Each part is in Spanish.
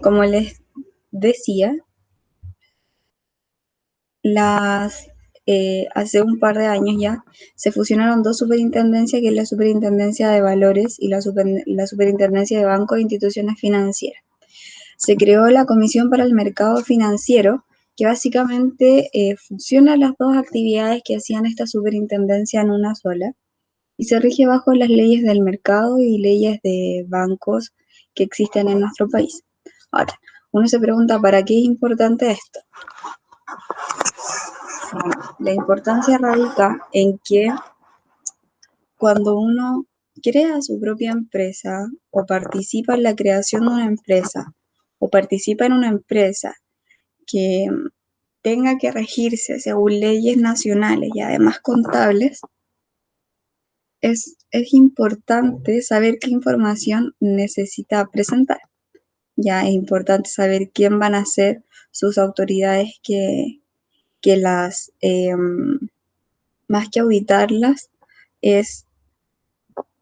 Como les decía, hace un par de años ya se fusionaron dos superintendencias, que es la Superintendencia de Valores y la Superintendencia de Bancos e Instituciones Financieras. Se creó la Comisión para el Mercado Financiero, que básicamente fusiona las dos actividades que hacían esta superintendencia en una sola y se rige bajo las leyes del mercado y leyes de bancos que existen en nuestro país. Ahora, uno se pregunta, ¿para qué es importante esto? La importancia radica en que cuando uno crea su propia empresa o participa en la creación de una empresa o participa en una empresa que tenga que regirse según leyes nacionales y además contables, es importante saber qué información necesita presentar. Ya es importante saber quién van a ser sus autoridades que más que auditarlas, es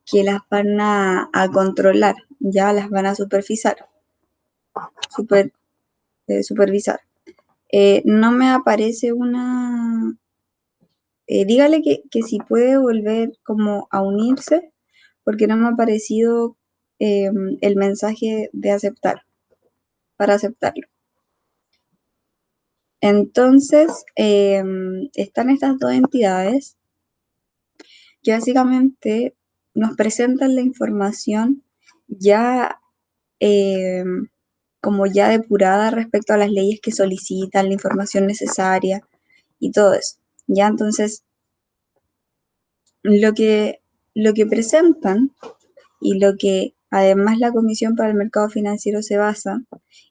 que las van a controlar, ya las van a super, supervisar. No me aparece dígale que si puede volver como a unirse, porque no me ha aparecido el mensaje de aceptar, para aceptarlo. Entonces, están estas dos entidades que básicamente nos presentan la información ya eh, como ya depurada respecto a las leyes que solicitan, la información necesaria y todo eso. Ya entonces, lo que, lo que presentan y lo que además la Comisión para el Mercado Financiero se basa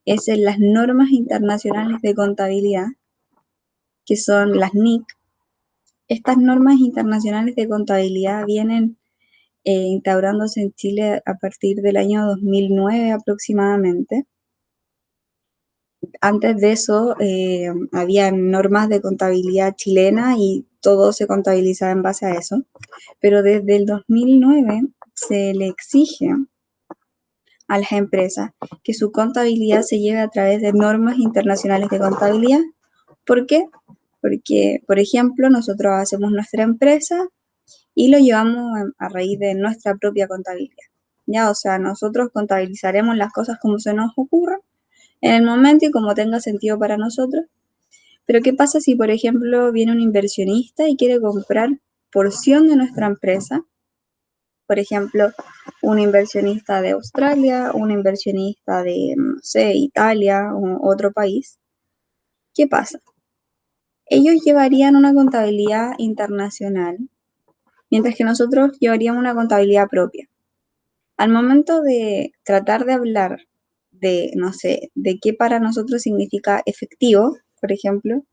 es en las normas internacionales de contabilidad, que son las NIC. Estas normas internacionales de contabilidad vienen instaurándose en Chile a partir del año 2009 aproximadamente. Antes de eso había normas de contabilidad chilena y todo se contabilizaba en base a eso, pero desde el 2009 se le exige a las empresas que su contabilidad se lleve a través de normas internacionales de contabilidad. ¿Por qué? Porque, por ejemplo, nosotros hacemos nuestra empresa y lo llevamos a raíz de nuestra propia contabilidad. Ya, o sea, nosotros contabilizaremos las cosas como se nos ocurra en el momento y como tenga sentido para nosotros. Pero ¿qué pasa si, por ejemplo, viene un inversionista y quiere comprar porción de nuestra empresa? Por ejemplo, un inversionista de Australia, un inversionista de, no sé, Italia o otro país. ¿Qué pasa? Ellos llevarían una contabilidad internacional, mientras que nosotros llevaríamos una contabilidad propia. Al momento de tratar de hablar de, no sé, de qué para nosotros significa efectivo, por ejemplo,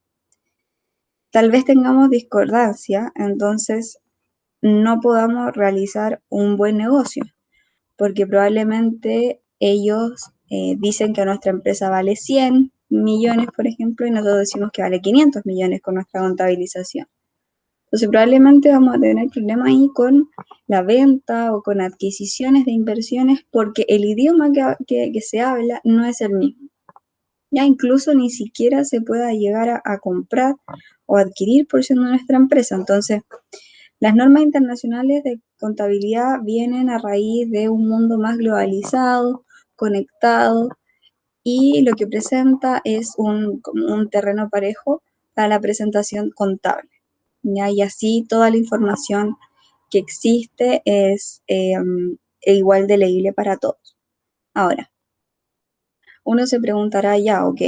tal vez tengamos discordancia, entonces no podamos realizar un buen negocio, porque probablemente ellos dicen que nuestra empresa vale 100 millones, por ejemplo, y nosotros decimos que vale 500 millones con nuestra contabilización. Entonces probablemente vamos a tener problemas ahí con la venta o con adquisiciones de inversiones porque el idioma que se habla no es el mismo. Ya incluso ni siquiera se pueda llegar a comprar o adquirir porción de nuestra empresa. Entonces, las normas internacionales de contabilidad vienen a raíz de un mundo más globalizado, conectado, y lo que presenta es un terreno parejo para la presentación contable. ¿Ya? Y así toda la información que existe es igual de legible para todos. Ahora, uno se preguntará ya, ok,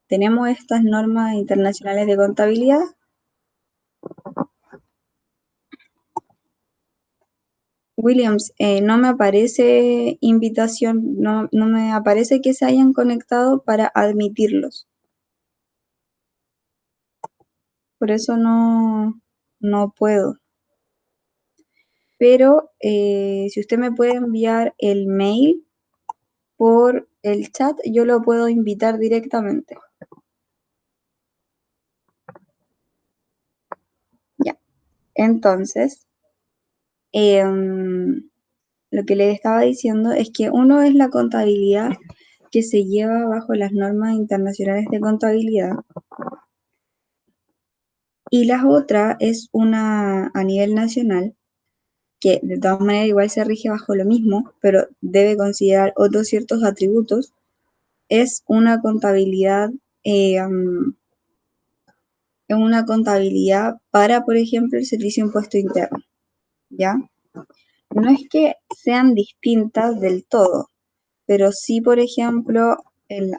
tenemos estas normas internacionales de contabilidad. Williams, no me aparece invitación, no me aparece que se hayan conectado para admitirlos. Por eso no puedo. Pero si usted me puede enviar el mail por el chat, yo lo puedo invitar directamente. Ya. Entonces, lo que les estaba diciendo es que uno es la contabilidad que se lleva bajo las normas internacionales de contabilidad y la otra es una a nivel nacional que de todas maneras igual se rige bajo lo mismo, pero debe considerar otros ciertos atributos, es una contabilidad para, por ejemplo, el Servicio de Impuesto Interno, ¿ya? No es que sean distintas del todo, pero sí, por ejemplo,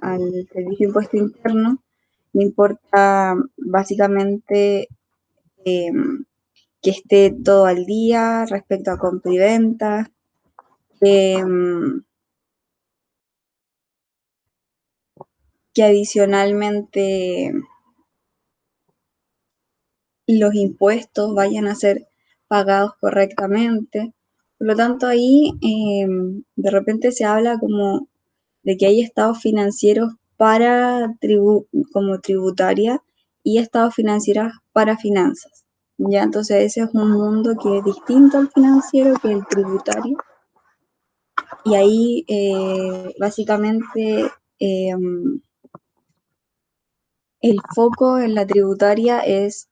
al Servicio de Impuesto Interno me importa básicamente eh, que esté todo al día respecto a compra y venta, eh, que adicionalmente los impuestos vayan a ser pagados correctamente. Por lo tanto, ahí de repente se habla como de que hay estados financieros como tributaria y estados financieros para finanzas. Ya, entonces ese es un mundo que es distinto al financiero que el tributario. Y ahí básicamente eh, el foco en la tributaria es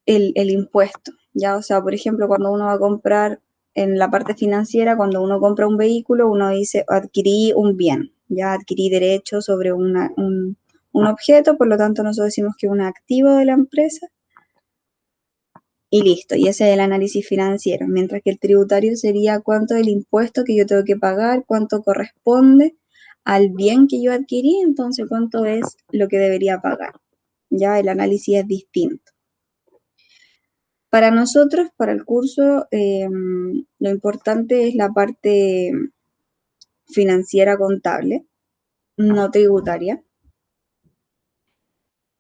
el impuesto, ¿ya? O sea, por ejemplo, cuando uno va a comprar en la parte financiera, cuando uno compra un vehículo, uno dice, adquirí un bien, ya adquirí derecho sobre un objeto, por lo tanto nosotros decimos que es un activo de la empresa y listo, y ese es el análisis financiero, mientras que el tributario sería cuánto es el impuesto que yo tengo que pagar, cuánto corresponde al bien que yo adquirí, entonces cuánto es lo que debería pagar, ya el análisis es distinto. Para nosotros, para el curso, lo importante es la parte financiera contable, no tributaria.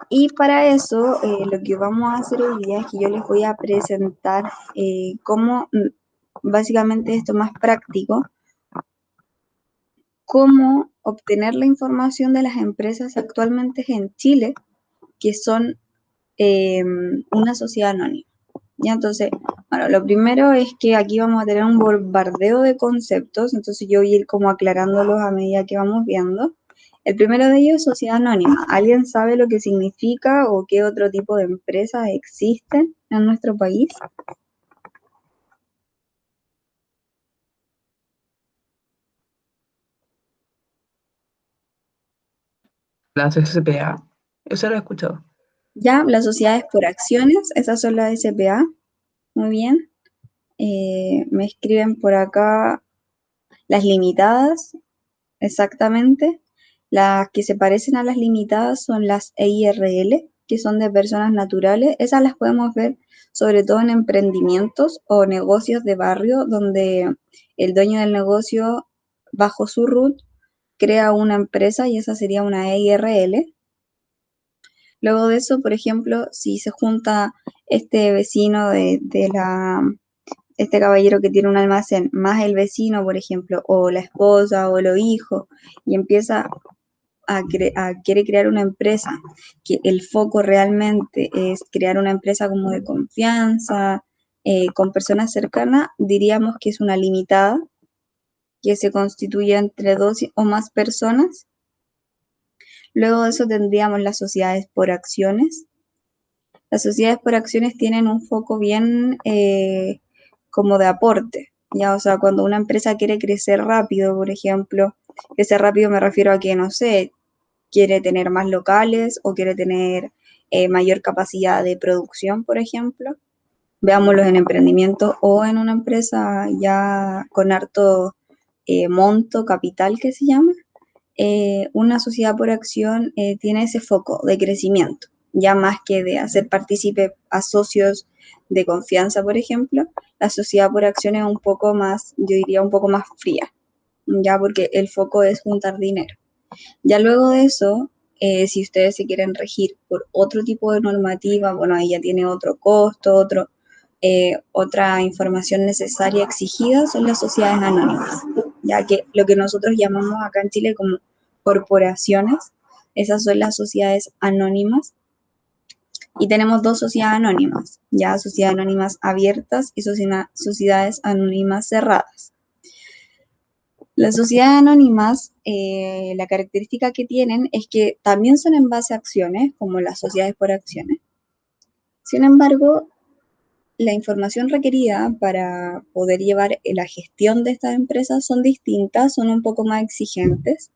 Y para eso, lo que vamos a hacer hoy día es que yo les voy a presentar cómo, básicamente esto más práctico, cómo obtener la información de las empresas actualmente en Chile, que son una sociedad anónima. ¿Ya? Entonces, bueno, lo primero es que aquí vamos a tener un bombardeo de conceptos, entonces yo voy a ir como aclarándolos a medida que vamos viendo. El primero de ellos es sociedad anónima. ¿Alguien sabe lo que significa o qué otro tipo de empresas existen en nuestro país? Las SPA. Eso lo he escuchado. Ya, las sociedades por acciones, esas son las SPA. Muy bien. Me escriben por acá las limitadas, exactamente. Las que se parecen a las limitadas son las EIRL, que son de personas naturales. Esas las podemos ver sobre todo en emprendimientos o negocios de barrio, donde el dueño del negocio, bajo su root, crea una empresa y esa sería una EIRL. Luego de eso, por ejemplo, si se junta este vecino este caballero que tiene un almacén, más el vecino, por ejemplo, o la esposa o los hijos, y empieza quiere crear una empresa, que el foco realmente es crear una empresa como de confianza, con personas cercanas, diríamos que es una limitada, que se constituye entre dos o más personas. Luego de eso tendríamos las sociedades por acciones. Las sociedades por acciones tienen un foco bien como de aporte, ya, o sea, cuando una empresa quiere crecer rápido, por ejemplo, crecer rápido me refiero a que, no sé, quiere tener más locales o quiere tener mayor capacidad de producción, por ejemplo. Veámoslo en emprendimiento o en una empresa ya con harto monto, capital que se llama. Una sociedad por acción tiene ese foco de crecimiento, ya más que de hacer partícipe a socios de confianza, por ejemplo. La sociedad por acción es un poco más, yo diría, un poco más fría, ya porque el foco es juntar dinero. Ya luego de eso, si ustedes se quieren regir por otro tipo de normativa, bueno, ahí ya tiene otro costo, otra información necesaria exigida, son las sociedades anónimas, ya que lo que nosotros llamamos acá en Chile como corporaciones, esas son las sociedades anónimas. Y tenemos dos sociedades anónimas, ya sociedades anónimas abiertas y sociedades anónimas cerradas. Las sociedades anónimas, la característica que tienen es que también son en base a acciones, como las sociedades por acciones. Sin embargo, la información requerida para poder llevar la gestión de estas empresas son distintas, son un poco más exigentes.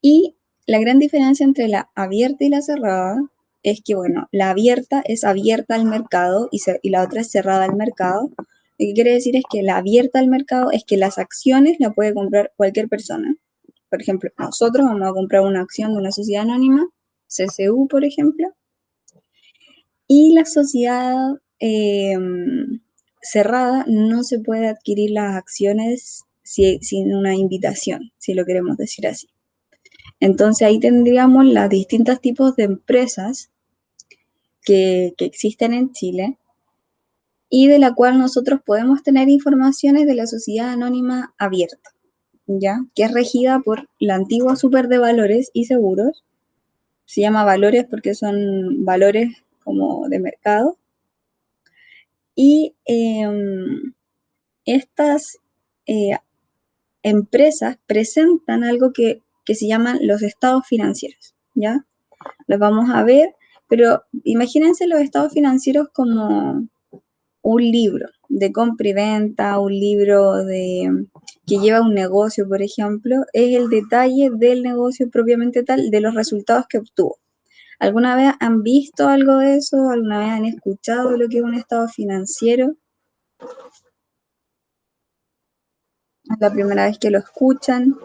Y la gran diferencia entre la abierta y la cerrada es que, bueno, la abierta es abierta al mercado y la otra es cerrada al mercado. Lo que quiere decir es que la abierta al mercado es que las acciones la puede comprar cualquier persona. Por ejemplo, nosotros vamos a comprar una acción de una sociedad anónima, CCU, por ejemplo, y la sociedad cerrada no se puede adquirir las acciones sin una invitación, si lo queremos decir así. Entonces ahí tendríamos los distintos tipos de empresas que existen en Chile y de la cual nosotros podemos tener informaciones de la sociedad anónima abierta, ¿ya? Que es regida por la antigua Super de Valores y Seguros. Se llama valores porque son valores como de mercado. Y estas empresas presentan algo que se llaman los estados financieros, ¿ya? Los vamos a ver, pero imagínense los estados financieros como un libro de compra y venta, un libro que lleva un negocio, por ejemplo, es el detalle del negocio propiamente tal, de los resultados que obtuvo. ¿Alguna vez han visto algo de eso? ¿Alguna vez han escuchado lo que es un estado financiero? ¿Es la primera vez que lo escuchan?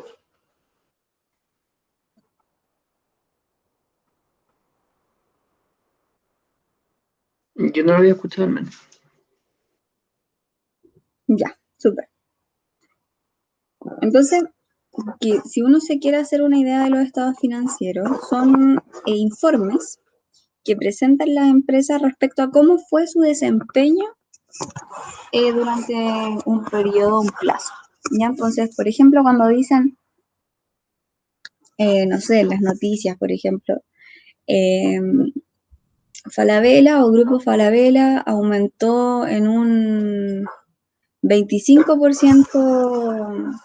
Yo no lo había escuchado al menos. Ya, súper. Entonces, que si uno se quiere hacer una idea de los estados financieros, son informes que presentan las empresas respecto a cómo fue su desempeño durante un periodo, un plazo. ¿Ya? Entonces, por ejemplo, cuando dicen, no sé, en las noticias, por ejemplo, eh, Falabella o Grupo Falabella aumentó en un 25%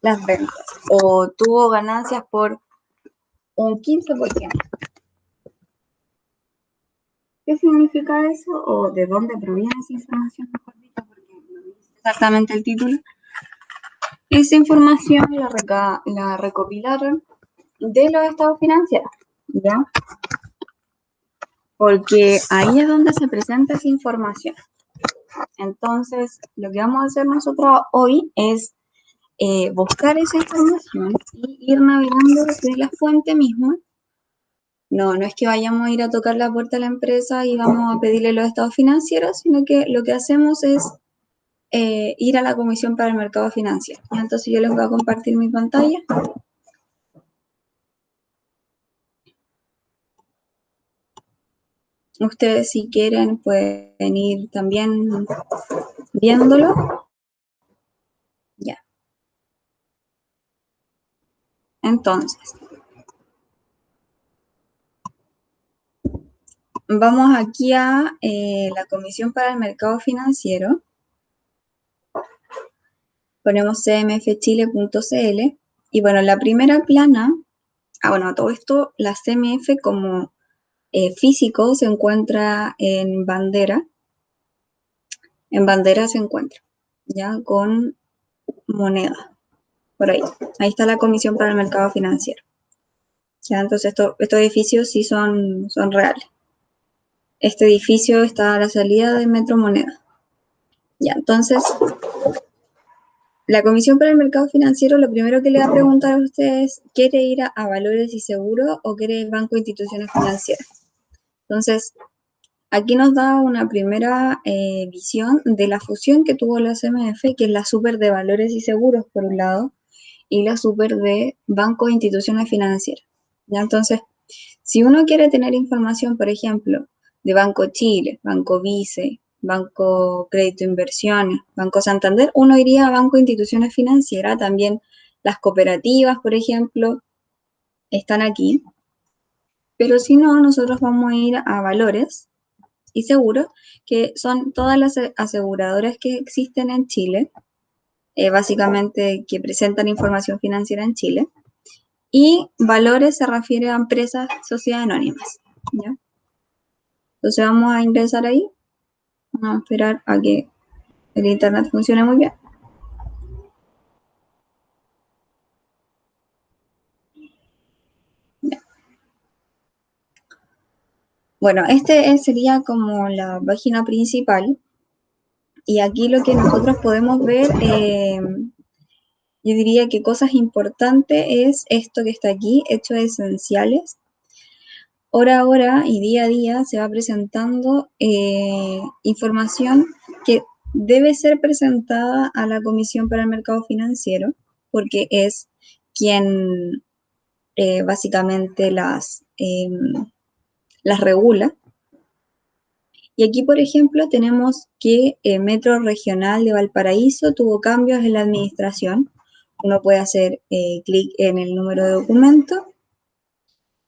las ventas o tuvo ganancias por un 15%. ¿Qué significa eso o de dónde proviene esa información? Mejor dicho, porque no dice exactamente el título. Esa información la recopilaron de los estados financieros, ¿ya? Porque ahí es donde se presenta esa información. Entonces, lo que vamos a hacer nosotros hoy es buscar esa información y ir navegando desde la fuente misma. No es que vayamos a ir a tocar la puerta de la empresa y vamos a pedirle los estados financieros, sino que lo que hacemos es ir a la Comisión para el Mercado Financiero. Entonces yo les voy a compartir mi pantalla. Ustedes si quieren pueden ir también viéndolo. Ya. Entonces, vamos aquí a la Comisión para el Mercado Financiero. Ponemos cmfchile.cl y bueno, la primera plana, bueno, todo esto, la CMF como físico se encuentra en bandera se encuentra, ya, con moneda, por ahí. Ahí está la Comisión para el Mercado Financiero. Ya, entonces estos edificios sí son reales. Este edificio está a la salida de Metro Moneda. Ya, entonces, la Comisión para el Mercado Financiero lo primero que le va a preguntar a ustedes, ¿quiere ir a valores y seguros o quiere ir banco e instituciones financieras? Entonces, aquí nos da una primera visión de la fusión que tuvo la CMF, que es la super de valores y seguros, por un lado, y la super de bancos e instituciones financieras. ¿Ya? Entonces, si uno quiere tener información, por ejemplo, de Banco Chile, Banco Vice, Banco Crédito Inversiones, Banco Santander, uno iría a Banco e Instituciones Financieras, también las cooperativas, por ejemplo, están aquí. Pero si no, nosotros vamos a ir a valores y seguros, que son todas las aseguradoras que existen en Chile, básicamente que presentan información financiera en Chile. Y valores se refiere a empresas, sociedades anónimas, ¿ya? Entonces vamos a ingresar ahí, vamos a esperar a que el internet funcione muy bien. Ya. Bueno, este sería como la página principal y aquí lo que nosotros podemos ver, yo diría que cosas importantes es esto que está aquí, hechos esenciales. Hora a hora y día a día se va presentando información que debe ser presentada a la Comisión para el Mercado Financiero, porque es quien básicamente las regula. Y aquí, por ejemplo, tenemos que Metro Regional de Valparaíso tuvo cambios en la administración. Uno puede hacer clic en el número de documento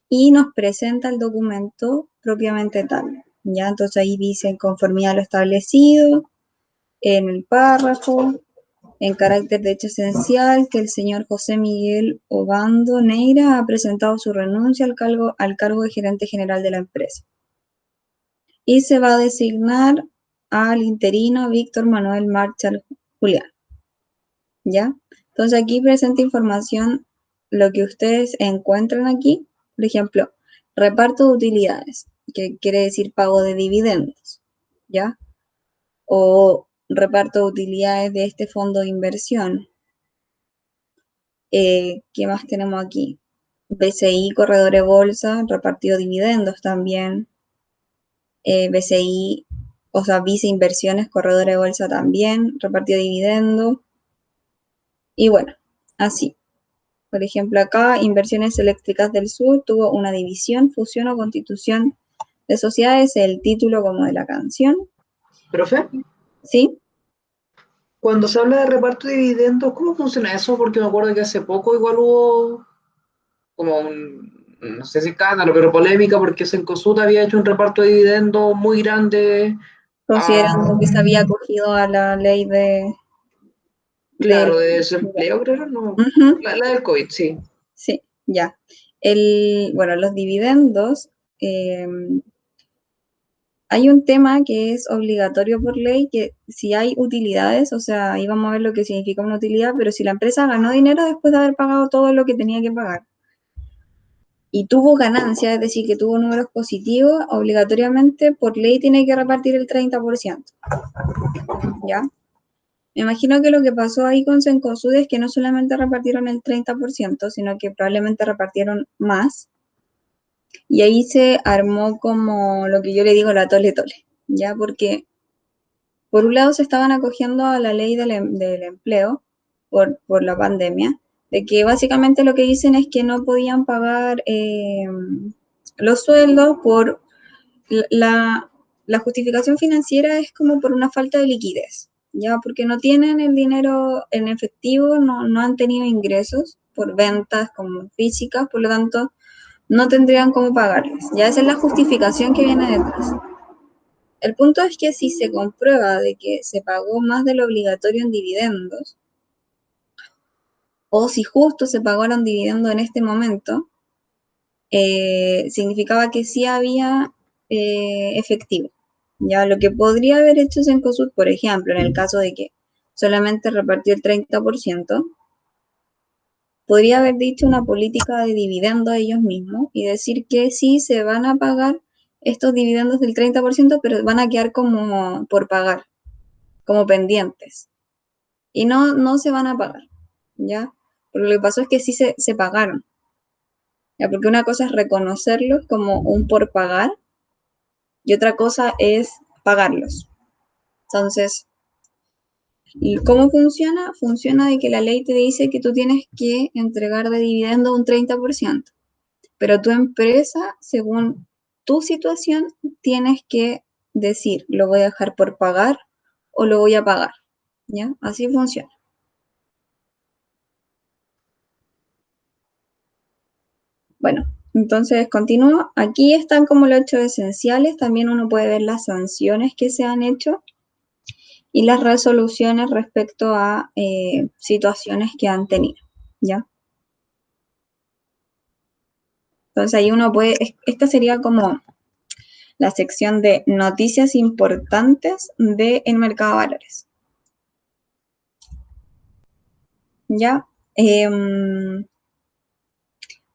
y nos presenta el documento propiamente tal. ¿Ya? Entonces ahí dice conformidad a lo establecido, en el párrafo, en carácter de hecho esencial, que el señor José Miguel Obando Neira ha presentado su renuncia al cargo de gerente general de la empresa. Y se va a designar al interino Víctor Manuel Marchal Julián. ¿Ya? Entonces aquí presenta información, lo que ustedes encuentran aquí, por ejemplo, reparto de utilidades, que quiere decir pago de dividendos, ¿ya? O reparto de utilidades de este fondo de inversión. ¿Qué más tenemos aquí? BCI, corredor de bolsa, repartido dividendos también. BCI, o sea, Vice Inversiones, corredor de bolsa también, repartido dividendos. Y bueno, así. Por ejemplo, acá, Inversiones Eléctricas del Sur tuvo una división, fusión o constitución de sociedades, el título como de la canción. Profe, ¿Sí? cuando se habla de reparto de dividendos, ¿cómo funciona eso? Porque me acuerdo que hace poco igual hubo como no sé si escándalo, pero polémica porque Cencosud había hecho un reparto de dividendos muy grande a, Considerando que se había acogido a la ley de claro, de desempleo, creo, no, uh-huh. la del COVID, sí. Sí, ya. Bueno, los dividendos, eh, hay un tema que es obligatorio por ley, que si hay utilidades, o sea, ahí vamos a ver lo que significa una utilidad, pero si la empresa ganó dinero después de haber pagado todo lo que tenía que pagar y tuvo ganancia, es decir, que tuvo números positivos, obligatoriamente por ley tiene que repartir el 30%, ¿ya? Me imagino que lo que pasó ahí con Cencosud es que no solamente repartieron el 30%, sino que probablemente repartieron más. Y ahí se armó como lo que yo le digo la tole tole, ¿ya? Porque por un lado se estaban acogiendo a la ley del empleo por la pandemia, de que básicamente lo que dicen es que no podían pagar los sueldos por la, la justificación financiera es como por una falta de liquidez, ¿ya? Porque no tienen el dinero en efectivo, no han tenido ingresos por ventas como físicas, por lo tanto no tendrían cómo pagarles. Ya esa es la justificación que viene detrás. El punto es que si se comprueba de que se pagó más de lo obligatorio en dividendos, o si justo se pagaron dividendos en este momento, significaba que sí había efectivo. Ya lo que podría haber hecho Cencosud, por ejemplo, en el caso de que solamente repartió el 30%, podría haber dicho una política de dividendos a ellos mismos y decir que sí se van a pagar estos dividendos del 30%, pero van a quedar como por pagar, como pendientes. Y no se van a pagar, ¿ya? Pero lo que pasó es que sí se pagaron, ¿ya? Porque una cosa es reconocerlos como un por pagar y otra cosa es pagarlos. Entonces, ¿cómo funciona? Funciona de que la ley te dice que tú tienes que entregar de dividendo un 30%, pero tu empresa, según tu situación, tienes que decir, lo voy a dejar por pagar o lo voy a pagar, ¿ya? Así funciona. Bueno, Entonces, continúo. Aquí están como los hechos esenciales. También uno puede ver las sanciones que se han hecho y las resoluciones respecto a situaciones que han tenido, ¿ya? Entonces ahí uno puede, esta sería como la sección de noticias importantes del mercado de valores, ¿ya?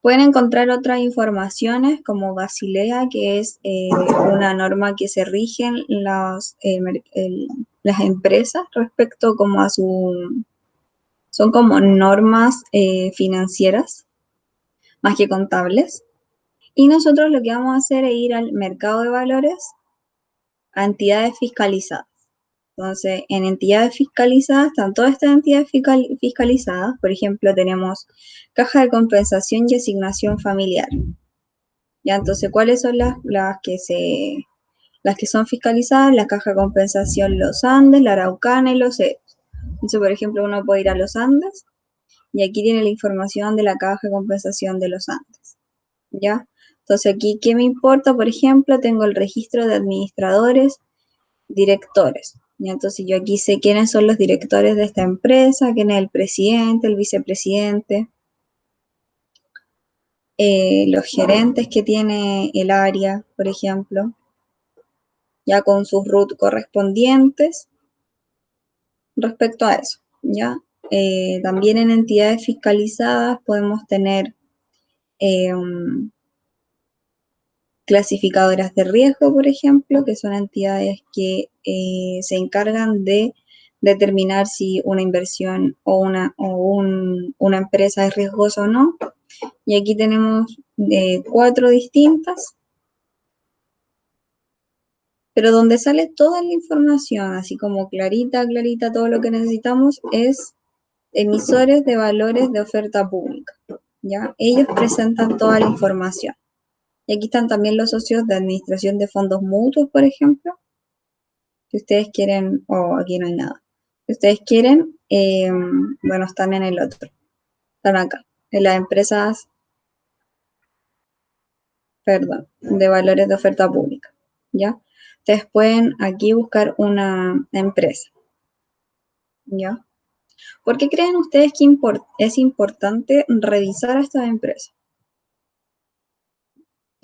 Pueden encontrar otras informaciones como Basilea, que es una norma que se rigen las empresas respecto como a su... Son como normas financieras, más que contables. Y nosotros lo que vamos a hacer es ir al mercado de valores a entidades fiscalizadas. Entonces, en entidades fiscalizadas están todas estas entidades fiscalizadas. Por ejemplo, tenemos caja de compensación y asignación familiar. Ya, entonces, ¿cuáles son las que son fiscalizadas? La caja de compensación Los Andes, la Araucana y los EDOS. Entonces, por ejemplo, uno puede ir a Los Andes y aquí tiene la información de la caja de compensación de Los Andes. ¿Ya? Entonces, aquí, ¿qué me importa? Por ejemplo, tengo el registro de administradores, directores. Y entonces yo aquí sé quiénes son los directores de esta empresa, quién es el presidente, el vicepresidente, los gerentes que tiene el área, por ejemplo, ya con sus RUT correspondientes respecto a eso, ¿ya? También en entidades fiscalizadas podemos tener clasificadoras de riesgo, por ejemplo, que son entidades que se encargan de determinar si una inversión una empresa es riesgosa o no. Y aquí tenemos 4 distintas, pero donde sale toda la información, así como clarita, clarita, todo lo que necesitamos es emisores de valores de oferta pública, ¿ya? Ellos presentan toda la información. Y aquí están también los socios de administración de fondos mutuos, por ejemplo. Si ustedes quieren, o aquí no hay nada. Si ustedes quieren, bueno, están en el otro. Están acá, en las empresas, perdón, de valores de oferta pública. ¿Ya? Ustedes pueden aquí buscar una empresa. ¿Ya? ¿Por qué creen ustedes que es importante revisar a estas empresas?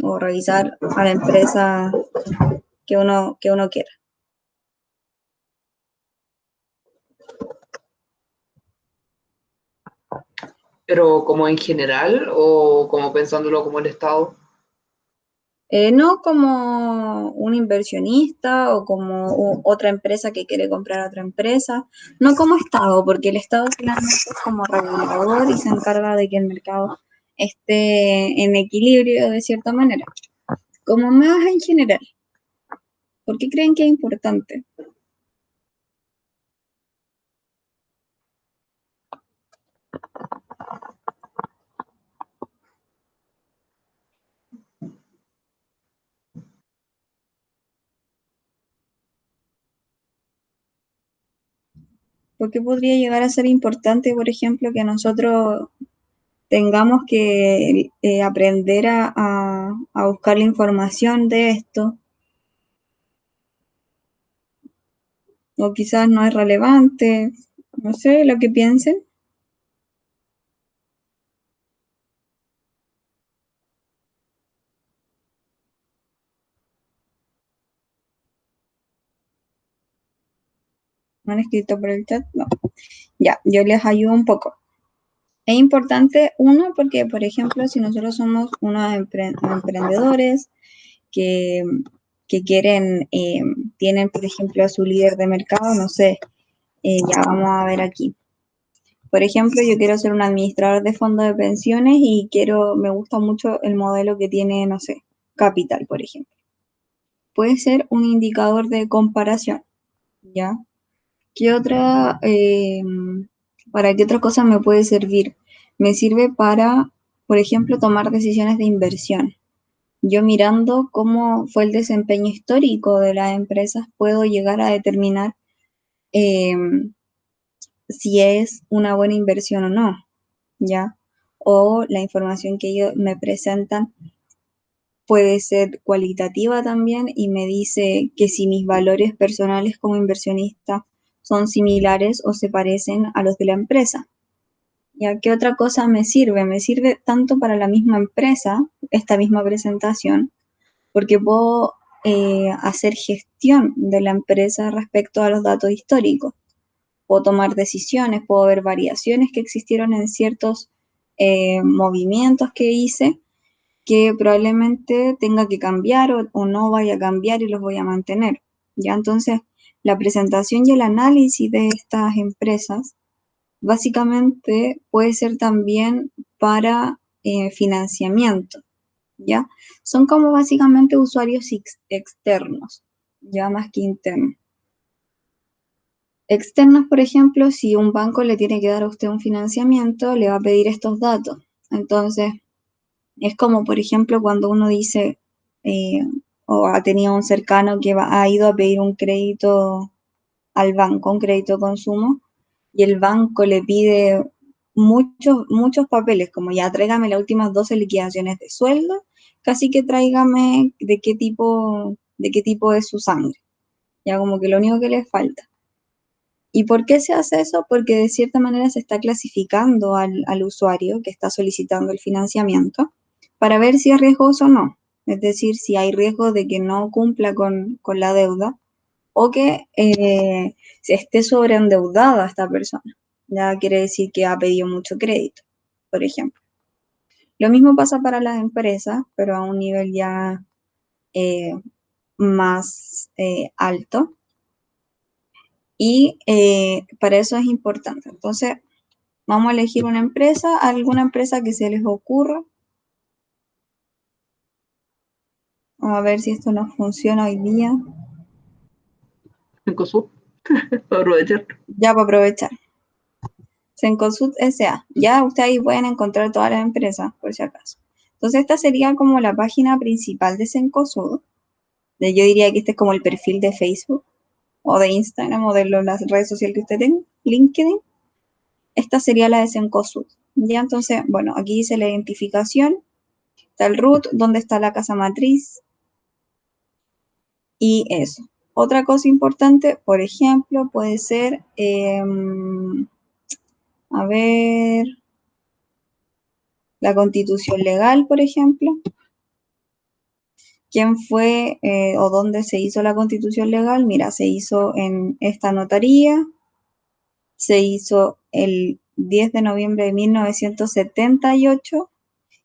O revisar a la empresa que uno quiera. Pero como en general o como pensándolo como el Estado. No como un inversionista o como otra empresa que quiere comprar a otra empresa, no como Estado, porque el Estado finalmente es como regulador y se encarga de que el mercado esté en equilibrio de cierta manera, como más en general. ¿Por qué creen que es importante? ¿Por qué podría llegar a ser importante, por ejemplo, que nosotros tengamos que aprender a buscar la información de esto? O quizás no es relevante, no sé, lo que piensen. ¿No han escrito por el chat? No. Ya, yo les ayudo un poco. Es importante, uno, porque, por ejemplo, si nosotros somos unos emprendedores que, que quieren, tienen, por ejemplo, a su líder de mercado, no sé, ya vamos a ver aquí. Por ejemplo, yo quiero ser un administrador de fondos de pensiones y me gusta mucho el modelo que tiene, no sé, Capital, por ejemplo. Puede ser un indicador de comparación, ¿ya? ¿Qué otra, para qué otra cosa me puede servir? Me sirve para, por ejemplo, tomar decisiones de inversión. Yo mirando cómo fue el desempeño histórico de las empresas, puedo llegar a determinar si es una buena inversión o no, ¿ya? o la información que ellos me presentan puede ser cualitativa también y me dice que si mis valores personales como inversionista son similares o se parecen a los de la empresa. ¿Ya qué otra cosa me sirve? Me sirve tanto para la misma empresa, esta misma presentación, porque puedo hacer gestión de la empresa respecto a los datos históricos. Puedo tomar decisiones, puedo ver variaciones que existieron en ciertos movimientos que hice que probablemente tenga que cambiar o no vaya a cambiar y los voy a mantener. ¿Ya? Entonces, la presentación y el análisis de estas empresas básicamente puede ser también para financiamiento, ¿ya? Son como básicamente usuarios externos, ya más que internos. Externos, por ejemplo, si un banco le tiene que dar a usted un financiamiento, le va a pedir estos datos. Entonces, es como, por ejemplo, cuando uno dice eh, o ha tenido un cercano que ha ido a pedir un crédito al banco, un crédito de consumo, y el banco le pide muchos papeles, como ya tráigame las últimas 12 liquidaciones de sueldo, casi que tráigame de qué tipo es su sangre. Ya como que lo único que le falta. ¿Y por qué se hace eso? Porque de cierta manera se está clasificando al usuario que está solicitando el financiamiento para ver si es riesgoso o no. Es decir, si hay riesgo de que no cumpla con la deuda o que se esté sobreendeudada esta persona. Ya quiere decir que ha pedido mucho crédito, por ejemplo. Lo mismo pasa para las empresas, pero a un nivel ya eh, más alto. Y para eso es importante. Entonces, vamos a elegir una empresa, alguna empresa que se les ocurra. Vamos a ver si esto nos funciona hoy día. Cencosud, para aprovechar. Ya para aprovechar. Cencosud S.A. Ya ustedes ahí pueden encontrar todas las empresas, por si acaso. Entonces, esta sería como la página principal de Cencosud. Yo diría que este es como el perfil de Facebook o de Instagram o de las redes sociales que usted tenga, LinkedIn. Esta sería la de Cencosud. Ya, entonces, bueno, aquí dice la identificación, está el root, donde está la casa matriz y eso. Otra cosa importante, por ejemplo, puede ser, a ver, la constitución legal, por ejemplo. ¿Quién fue o dónde se hizo la constitución legal? Mira, se hizo en esta notaría, se hizo el 10 de noviembre de 1978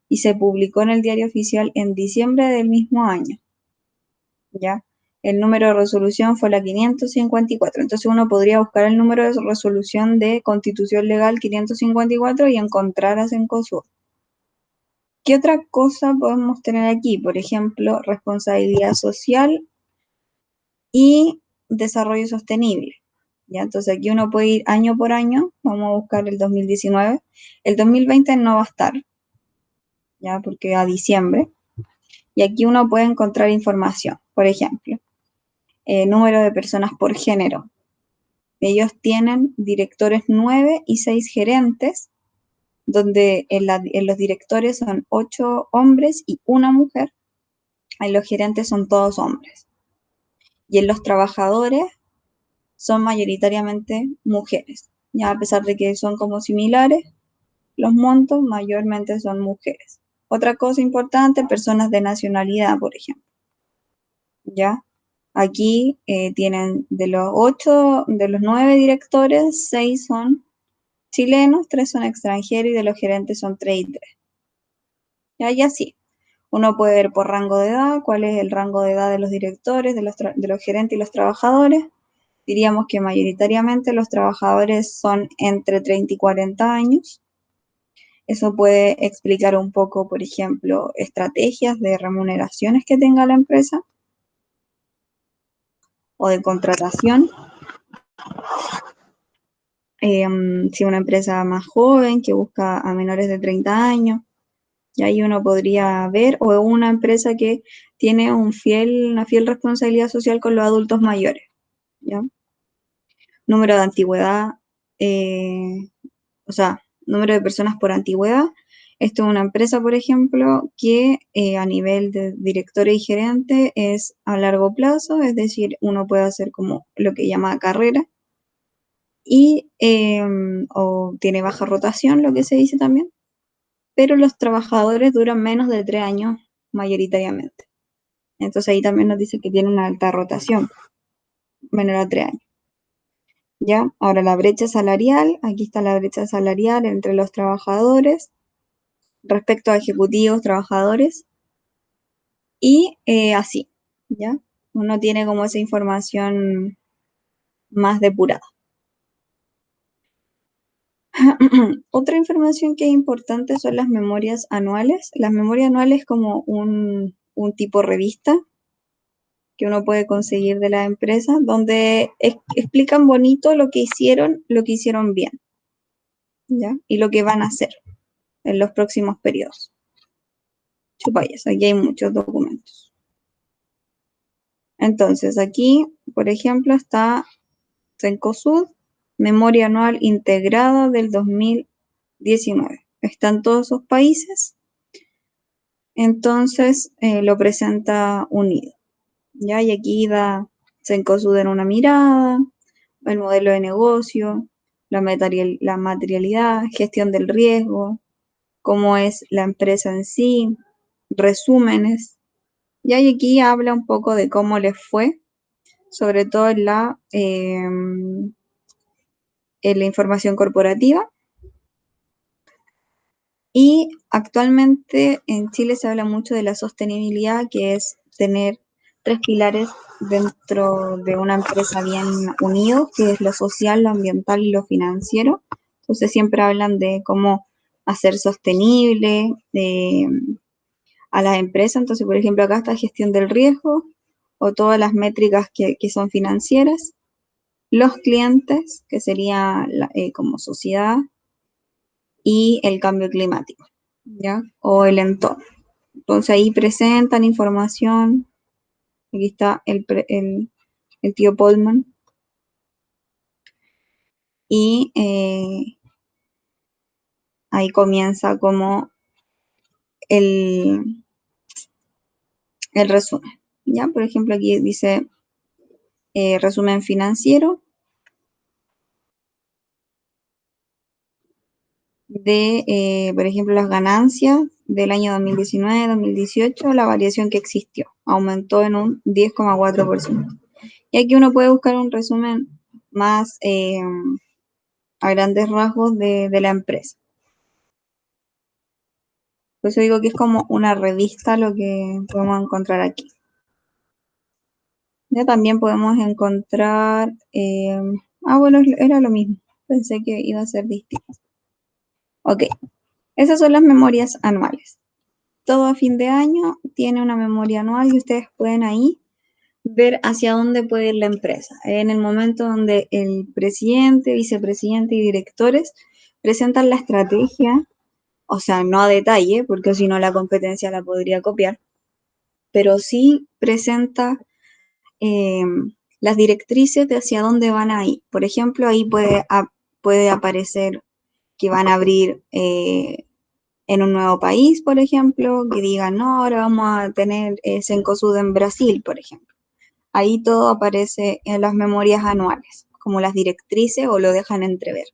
y se publicó en el Diario Oficial en diciembre del mismo año. ¿Ya? El número de resolución fue la 554. Entonces uno podría buscar el número de resolución de Constitución Legal 554 y encontrar a Cencosud. ¿Qué otra cosa podemos tener aquí? Por ejemplo, responsabilidad social y desarrollo sostenible. ¿Ya? Entonces aquí uno puede ir año por año, vamos a buscar el 2019, el 2020 no va a estar, ¿ya? Porque a diciembre, y aquí uno puede encontrar información, por ejemplo, número de personas por género. Ellos tienen directores 9 y 6 gerentes, donde en los directores son 8 hombres y una mujer, en los gerentes son todos hombres. Y en los trabajadores son mayoritariamente mujeres. Ya a pesar de que son como similares, los montos mayormente son mujeres. Otra cosa importante, personas de nacionalidad, por ejemplo. Ya aquí tienen de los 9 directores, 6 son chilenos, 3 son extranjeros y de los gerentes son 3 y 3. Ya, y así. Uno puede ver por rango de edad, cuál es el rango de edad de los directores, de los gerentes y los trabajadores. Diríamos que mayoritariamente los trabajadores son entre 30 y 40 años. Eso puede explicar un poco, por ejemplo, estrategias de remuneraciones que tenga la empresa o de contratación. Si una empresa más joven que busca a menores de 30 años, y ahí uno podría ver, o una empresa que tiene una fiel responsabilidad social con los adultos mayores. ¿Ya? Número de antigüedad, o sea, número de personas por antigüedad. Esto es una empresa, por ejemplo, que a nivel de directores y gerentes es a largo plazo, es decir, uno puede hacer como lo que llama carrera y o tiene baja rotación, lo que se dice también, pero los trabajadores duran menos de 3 años mayoritariamente. Entonces ahí también nos dice que tiene una alta rotación, menor a 3 años. ¿Ya? Ahora la brecha salarial, aquí está la brecha salarial entre los trabajadores respecto a ejecutivos, trabajadores, y así, ¿ya? Uno tiene como esa información más depurada. Otra información que es importante son las memorias anuales. Las memorias anuales es como un tipo revista que uno puede conseguir de las empresas, donde explican bonito lo que hicieron bien, ¿ya? Y lo que van a hacer en los próximos periodos. Chupayas, aquí hay muchos documentos. Entonces, aquí, por ejemplo, está Cencosud, Memoria Anual Integrada del 2019. Están todos sus países, entonces lo presenta unido. ¿Ya? Y aquí da Cencosud en una mirada, el modelo de negocio, la materialidad, gestión del riesgo, cómo es la empresa en sí, resúmenes. Y aquí habla un poco de cómo les fue, sobre todo en la información corporativa. Y actualmente en Chile se habla mucho de la sostenibilidad, que es tener 3 pilares dentro de una empresa bien unidos, que es lo social, lo ambiental y lo financiero. Entonces siempre hablan de cómo hacer sostenible a las empresas. Entonces, por ejemplo, acá está gestión del riesgo o todas las métricas que son financieras, los clientes, que sería como sociedad, y el cambio climático, ¿ya? O el entorno. Entonces ahí presentan información. Aquí está el tío Polman. Y ahí comienza como el, el resumen, ¿ya? Por ejemplo, aquí dice resumen financiero de, por ejemplo, las ganancias del año 2019-2018, la variación que existió, aumentó en un 10,4%. Y aquí uno puede buscar un resumen más a grandes rasgos de la empresa. Por eso digo que es como una revista lo que podemos encontrar aquí. Ya también podemos encontrar, bueno, era lo mismo, pensé que iba a ser distinto. Ok, esas son las memorias anuales. Todo a fin de año tiene una memoria anual y ustedes pueden ahí ver hacia dónde puede ir la empresa. En el momento donde el presidente, vicepresidente y directores presentan la estrategia, o sea, no a detalle, porque si no la competencia la podría copiar, pero sí presenta eh, las directrices de hacia dónde van a ir. Por ejemplo, ahí puede aparecer que van a abrir en un nuevo país, por ejemplo, que digan, no, ahora vamos a tener Cencosud en Brasil, por ejemplo. Ahí todo aparece en las memorias anuales, como las directrices o lo dejan entrever,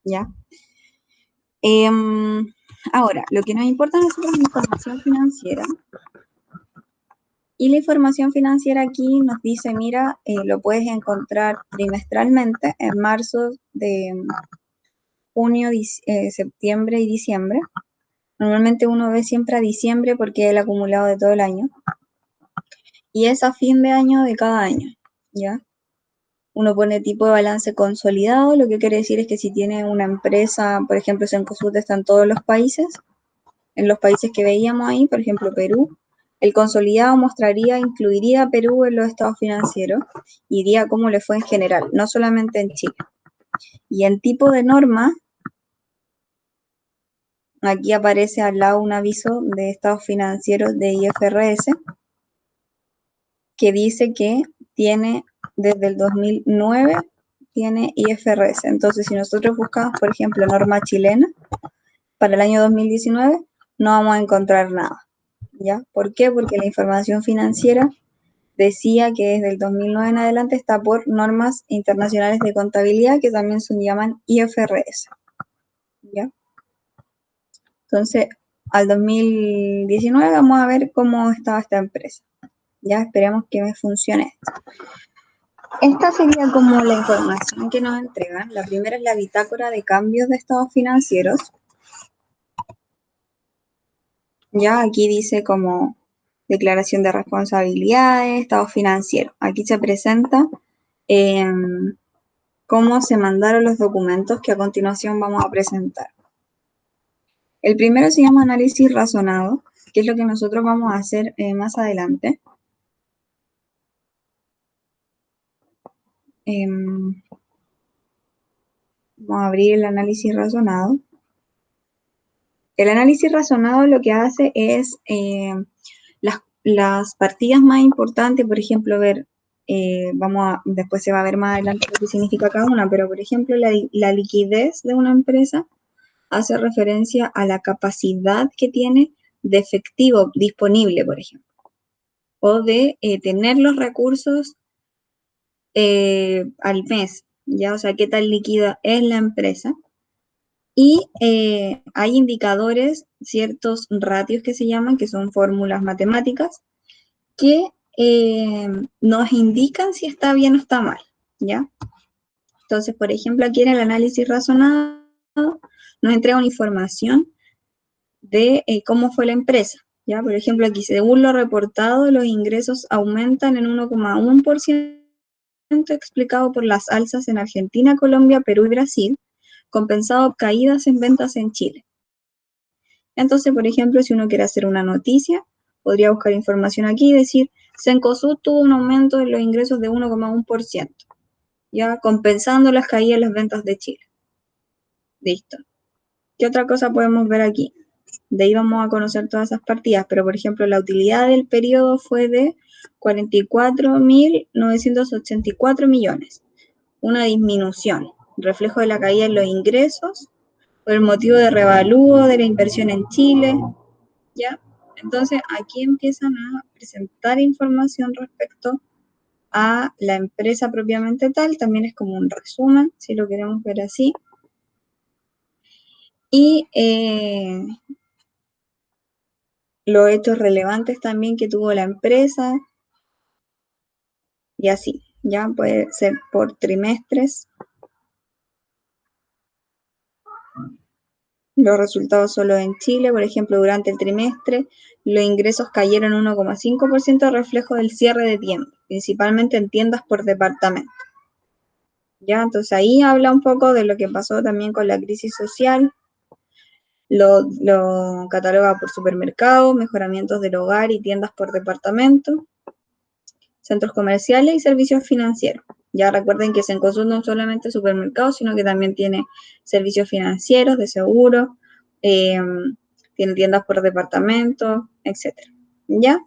¿ya? Ahora, lo que nos importa a nosotros es la información financiera. Y la información financiera aquí nos dice, mira, lo puedes encontrar trimestralmente en marzo, de junio, septiembre y diciembre. Normalmente uno ve siempre a diciembre porque es el acumulado de todo el año. Y es a fin de año de cada año, ¿ya? Uno pone tipo de balance consolidado, lo que quiere decir es que si tiene una empresa, por ejemplo, Cencosud está en todos los países, en los países que veíamos ahí, por ejemplo, Perú, el consolidado incluiría a Perú en los estados financieros y diría cómo le fue en general, no solamente en Chile. Y en tipo de norma, aquí aparece al lado un aviso de estados financieros de IFRS que dice que tiene desde el 2009 tiene IFRS. Entonces, si nosotros buscamos, por ejemplo, norma chilena, para el año 2019 no vamos a encontrar nada, ¿ya? ¿Por qué? Porque la información financiera decía que desde el 2009 en adelante está por normas internacionales de contabilidad que también se llaman IFRS, ¿ya? Entonces, al 2019 vamos a ver cómo estaba esta empresa. Ya esperemos que me funcione esto. Esta sería como la información que nos entregan. La primera es la bitácora de cambios de estados financieros. Ya aquí dice como declaración de responsabilidades, estado financiero. Aquí se presenta cómo se mandaron los documentos que a continuación vamos a presentar. El primero se llama análisis razonado, que es lo que nosotros vamos a hacer más adelante. Vamos a abrir el análisis razonado. El análisis razonado lo que hace es las partidas más importantes, por ejemplo, ver, después se va a ver más adelante lo que significa cada una, pero por ejemplo, la liquidez de una empresa hace referencia a la capacidad que tiene de efectivo disponible, por ejemplo, o de tener los recursos al mes, ¿ya? O sea, qué tan líquida es la empresa. Y hay indicadores, ciertos ratios que se llaman, que son fórmulas matemáticas, que nos indican si está bien o está mal, ¿ya? Entonces, por ejemplo, aquí en el análisis razonado nos entrega una información de cómo fue la empresa, ¿ya? Por ejemplo, aquí, según lo reportado, los ingresos aumentan en 1,1%, explicado por las alzas en Argentina, Colombia, Perú y Brasil, compensado caídas en ventas en Chile. Entonces, por ejemplo, si uno quiere hacer una noticia, podría buscar información aquí y decir, Cencosud tuvo un aumento de los ingresos de 1,1%, ya compensando las caídas en las ventas de Chile. Listo. ¿Qué otra cosa podemos ver aquí? De ahí vamos a conocer todas esas partidas, pero por ejemplo, la utilidad del periodo fue de 44.984 millones, una disminución, reflejo de la caída en los ingresos, por el motivo de revalúo de la inversión en Chile, ¿ya? Entonces, aquí empiezan a presentar información respecto a la empresa propiamente tal, también es como un resumen, si lo queremos ver así. Y los hechos relevantes también que tuvo la empresa, y así, ya puede ser por trimestres. Los resultados solo en Chile, por ejemplo, durante el trimestre, los ingresos cayeron 1,5%, reflejo del cierre de tiendas, principalmente en tiendas por departamento. Ya, entonces ahí habla un poco de lo que pasó también con la crisis social, lo cataloga por supermercado, mejoramientos del hogar y tiendas por departamento, centros comerciales y servicios financieros. Ya recuerden que Cencosud no solamente supermercados, sino que también tiene servicios financieros, de seguro, tiene tiendas por departamento, etc. ¿Ya?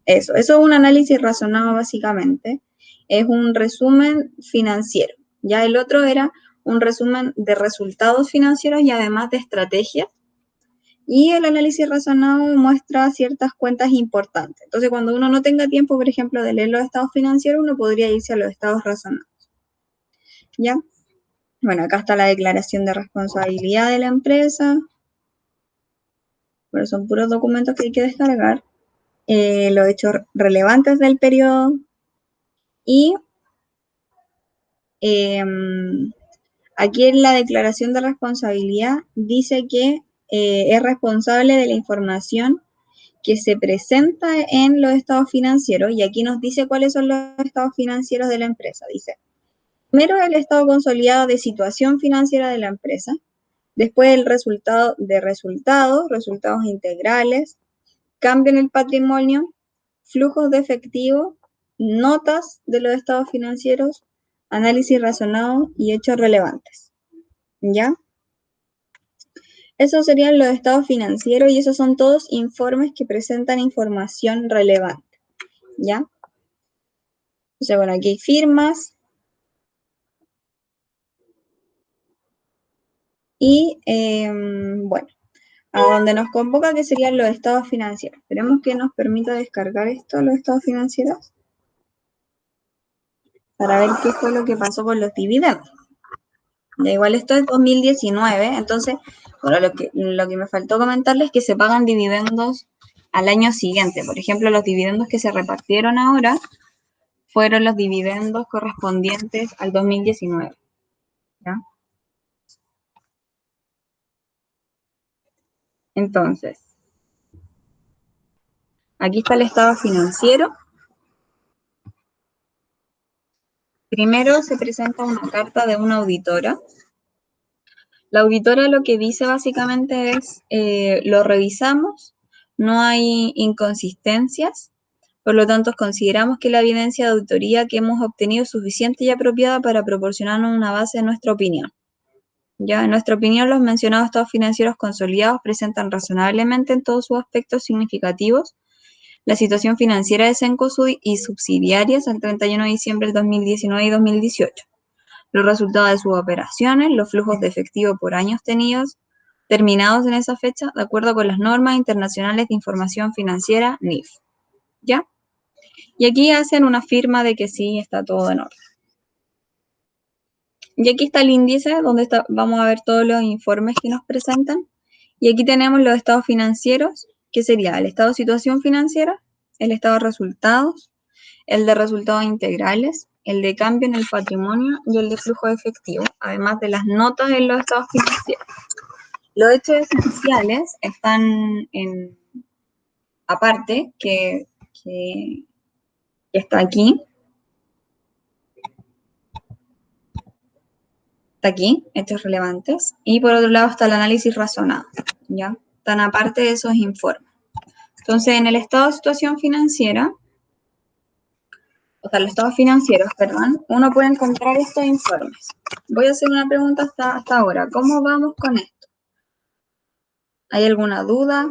Eso es un análisis razonado básicamente. Es un resumen financiero. Ya el otro era un resumen de resultados financieros y además de estrategias. Y el análisis razonado muestra ciertas cuentas importantes. Entonces, cuando uno no tenga tiempo, por ejemplo, de leer los estados financieros, uno podría irse a los estados razonados. ¿Ya? Bueno, acá está la declaración de responsabilidad de la empresa. Pero son puros documentos que hay que descargar. Los hechos relevantes del periodo. Y aquí en la declaración de responsabilidad dice que es responsable de la información que se presenta en los estados financieros, y aquí nos dice cuáles son los estados financieros de la empresa. Dice, primero el estado consolidado de situación financiera de la empresa, después el resultado de resultados integrales, cambio en el patrimonio, flujos de efectivo, notas de los estados financieros, análisis razonado y hechos relevantes. ¿Ya? Esos serían los estados financieros y esos son todos informes que presentan información relevante. ¿Ya? O sea, bueno, aquí hay firmas. Y, bueno, a donde nos convoca, que serían los estados financieros. Esperemos que nos permita descargar esto, los estados financieros, para ver qué fue lo que pasó con los dividendos. Ya, igual esto es 2019, entonces, bueno, lo que me faltó comentarles es que se pagan dividendos al año siguiente. Por ejemplo, los dividendos que se repartieron ahora fueron los dividendos correspondientes al 2019. ¿Ya? Entonces, aquí está el estado financiero. Primero se presenta una carta de una auditora. La auditora lo que dice básicamente es, lo revisamos, no hay inconsistencias, por lo tanto consideramos que la evidencia de auditoría que hemos obtenido es suficiente y apropiada para proporcionarnos una base de nuestra opinión. Ya, en nuestra opinión, los mencionados estados financieros consolidados presentan razonablemente en todos sus aspectos significativos la situación financiera de Cencosud y subsidiarias al 31 de diciembre del 2019 y 2018, los resultados de sus operaciones, los flujos de efectivo por años terminados en esa fecha, de acuerdo con las normas internacionales de información financiera, NIF. ¿Ya? Y aquí hacen una firma de que sí, está todo en orden. Y aquí está el índice donde vamos a ver todos los informes que nos presentan. Y aquí tenemos los estados financieros, que sería el estado de situación financiera, el estado de resultados, el de resultados integrales, el de cambio en el patrimonio y el de flujo de efectivo, además de las notas en los estados financieros. Los hechos esenciales están aparte, que está aquí. Está aquí, hechos relevantes. Y por otro lado está el análisis razonado, ¿ya? Están aparte de esos informes. Entonces, en el estado de situación financiera, o sea, los estados financieros, perdón, uno puede encontrar estos informes. Voy a hacer una pregunta hasta ahora. ¿Cómo vamos con esto? ¿Hay alguna duda?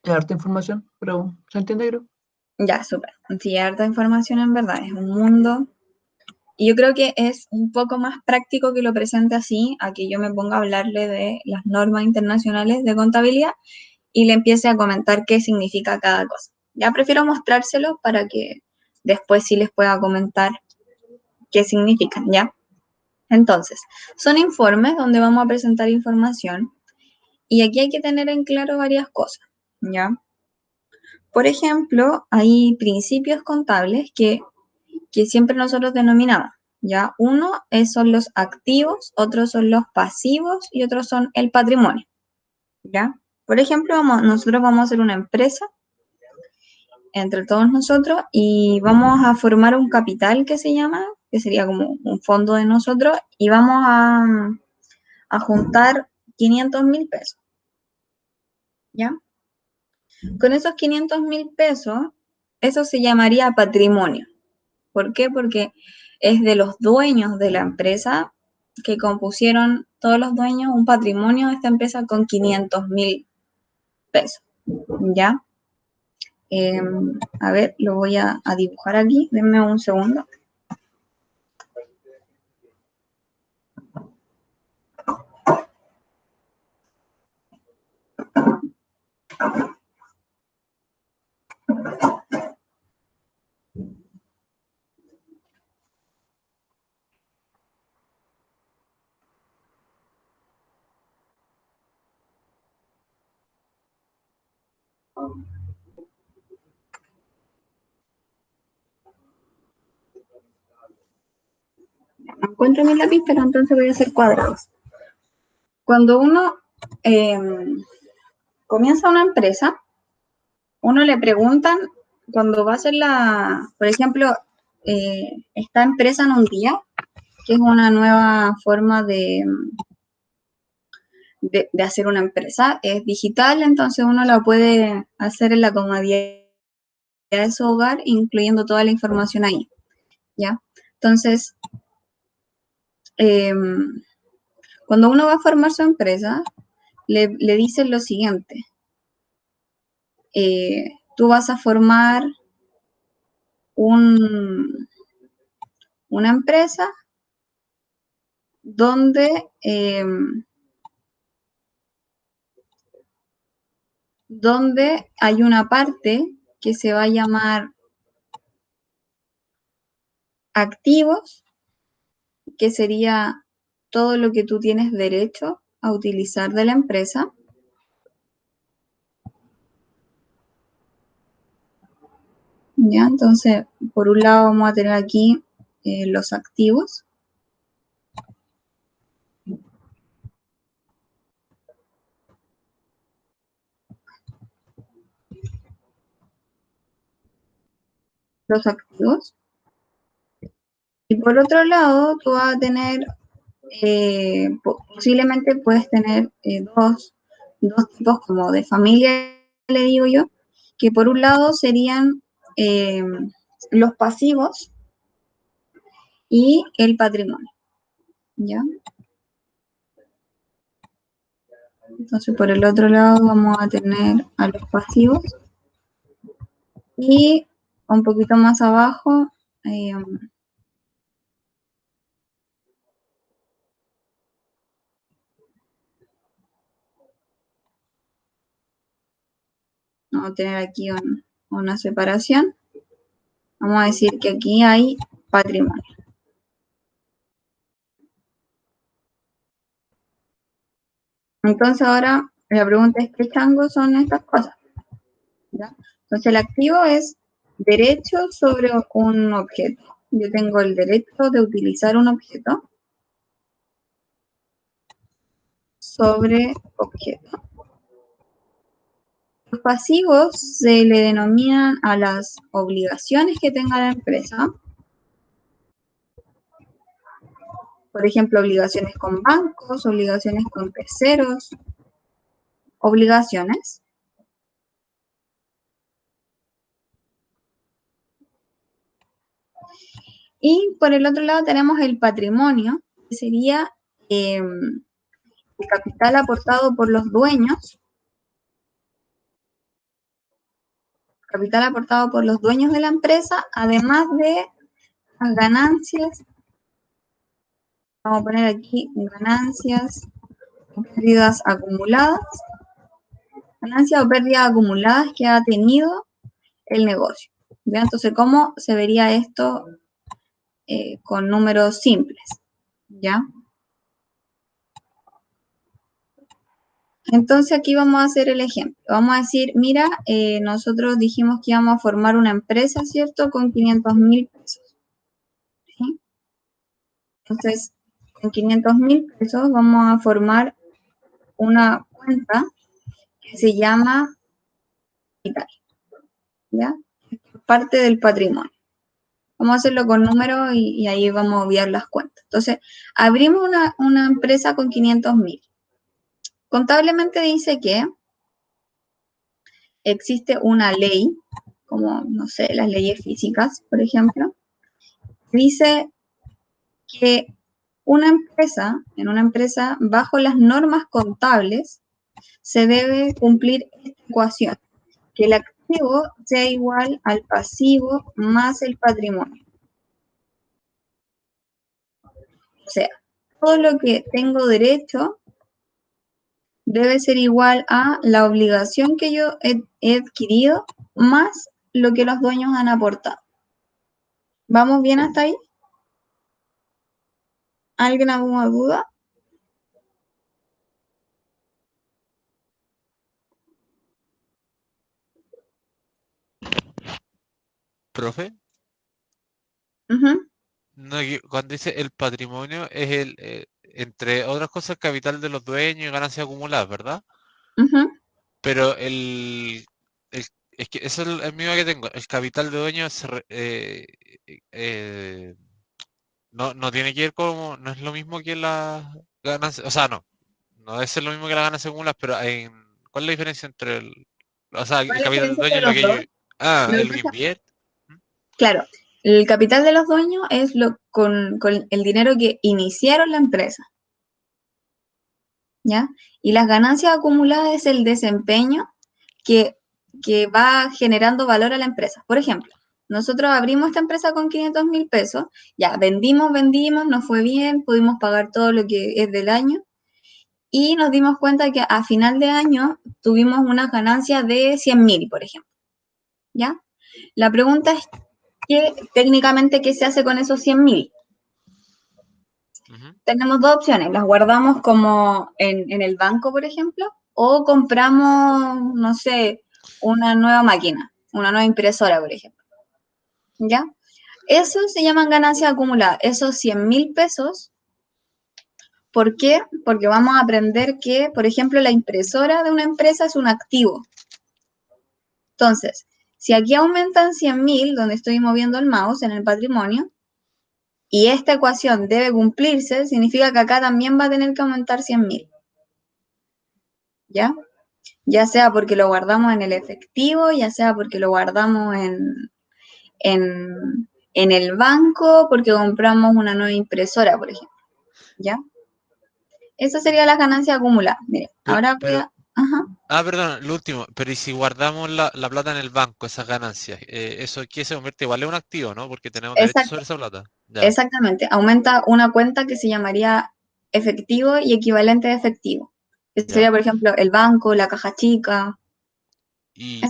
Es harta información, pero ¿se entiende, creo? Ya, súper. Sí, harta información en verdad. Es un mundo. Y yo creo que es un poco más práctico que lo presente así, a que yo me ponga a hablarle de las normas internacionales de contabilidad y le empiece a comentar qué significa cada cosa. Ya prefiero mostrárselo para que después sí les pueda comentar qué significan, ¿ya? Entonces, son informes donde vamos a presentar información y aquí hay que tener en claro varias cosas, ¿ya? Por ejemplo, hay principios contables que siempre nosotros denominamos, ¿ya? Uno son los activos, otros son los pasivos y otros son el patrimonio, ¿ya? Por ejemplo, nosotros vamos a hacer una empresa entre todos nosotros y vamos a formar un capital que se llama, que sería como un fondo de nosotros, y vamos a juntar 500.000 pesos, ¿ya? Con esos 500.000 pesos, eso se llamaría patrimonio. ¿Por qué? Porque es de los dueños de la empresa que compusieron todos los dueños un patrimonio de esta empresa con 500.000 pesos, ¿ya? A ver, lo voy a dibujar aquí, denme un segundo. No encuentro mi lápiz, pero entonces voy a hacer cuadrados. Cuando uno comienza una empresa, uno le preguntan, cuando va a hacer por ejemplo, esta empresa en un día, que es una nueva forma de hacer una empresa, es digital, entonces uno la puede hacer en la comodidad de su hogar, incluyendo toda la información ahí, ¿ya? Entonces, cuando uno va a formar su empresa, le dicen lo siguiente, tú vas a formar una empresa donde, donde hay una parte que se va a llamar activos, que sería todo lo que tú tienes derecho a utilizar de la empresa. ¿Ya? Entonces, por un lado vamos a tener aquí los activos. Los activos. Y por otro lado, tú vas a tener, posiblemente puedes tener dos tipos como de familia, le digo yo, que por un lado serían los pasivos y el patrimonio, ¿ya? Entonces, por el otro lado vamos a tener a los pasivos y un poquito más abajo vamos a tener aquí una separación. Vamos a decir que aquí hay patrimonio. Entonces ahora la pregunta es, ¿qué chango son estas cosas? ¿Ya? Entonces el activo es derecho sobre un objeto. Yo tengo el derecho de utilizar un objeto sobre objeto. Los pasivos se le denominan a las obligaciones que tenga la empresa. Por ejemplo, obligaciones con bancos, obligaciones con terceros, obligaciones. Y por el otro lado tenemos el patrimonio, que sería el capital aportado por los dueños. Capital aportado por los dueños de la empresa, además de las ganancias. Vamos a poner aquí ganancias o pérdidas acumuladas. Ganancias o pérdidas acumuladas que ha tenido el negocio. ¿Ya? Entonces, ¿cómo se vería esto con números simples? ¿Ya? Entonces aquí vamos a hacer el ejemplo. Vamos a decir, mira, nosotros dijimos que íbamos a formar una empresa, ¿cierto? Con 500.000 pesos. ¿Sí? Entonces, con 500.000 pesos vamos a formar una cuenta que se llama capital, ¿ya? Parte del patrimonio. Vamos a hacerlo con números y ahí vamos a obviar las cuentas. Entonces, abrimos una empresa con 500.000. Contablemente dice que existe una ley, como, no sé, las leyes físicas, por ejemplo, dice que en una empresa, bajo las normas contables, se debe cumplir esta ecuación, que el activo sea igual al pasivo más el patrimonio. O sea, todo lo que tengo derecho debe ser igual a la obligación que yo he adquirido más lo que los dueños han aportado. ¿Vamos bien hasta ahí? ¿Alguien alguna duda? Profe, Uh-huh, no, cuando dice el patrimonio es entre otras cosas, el capital de los dueños y ganancias acumuladas, ¿verdad? uh-huh. Pero es que eso es el mismo que tengo. El capital de dueños eh, no tiene que ver como, no es lo mismo que las ganancias, o sea, no debe ser lo mismo que las ganancias acumuladas, pero ¿cuál es la diferencia entre o sea, ¿Cuál el es la capital del diferencia dueño entre es lo los que dos? Lo es que lo que pasa, invierte? ¿Mm? claro, el capital de los dueños es con el dinero que iniciaron la empresa, ¿ya? Y las ganancias acumuladas es el desempeño que, que va generando valor a la empresa. Por ejemplo, nosotros abrimos esta empresa con 500.000 pesos, ya vendimos, nos fue bien, pudimos pagar todo lo que es del año y nos dimos cuenta que a final de año tuvimos unas ganancias de 100.000, por ejemplo, ¿ya? La pregunta es, técnicamente, ¿qué se hace con esos 100.000? Tenemos dos opciones, las guardamos como en el banco, por ejemplo, o compramos, no sé, una nueva máquina, una nueva impresora, por ejemplo, ¿ya? Eso se llaman ganancias acumuladas, esos 100.000 pesos. ¿Por qué? Porque vamos a aprender que, por ejemplo, la impresora de una empresa es un activo. Entonces, si aquí aumentan 100.000, donde estoy moviendo el mouse en el patrimonio, y esta ecuación debe cumplirse, significa que acá también va a tener que aumentar 100.000. ¿Ya? Ya sea porque lo guardamos en el efectivo, ya sea porque lo guardamos en el banco, porque compramos una nueva impresora, por ejemplo. ¿Ya? Esa sería la ganancia acumulada. Mire, ahora voy a... Ajá. Perdón, lo último, pero ¿y si guardamos la plata en el banco, esas ganancias? ¿Eso qué se convierte? Igual en un activo, ¿no? Porque tenemos derecho sobre esa plata. Ya. Exactamente, aumenta una cuenta que se llamaría efectivo y equivalente de efectivo. Que sería, por ejemplo, el banco, la caja chica. Y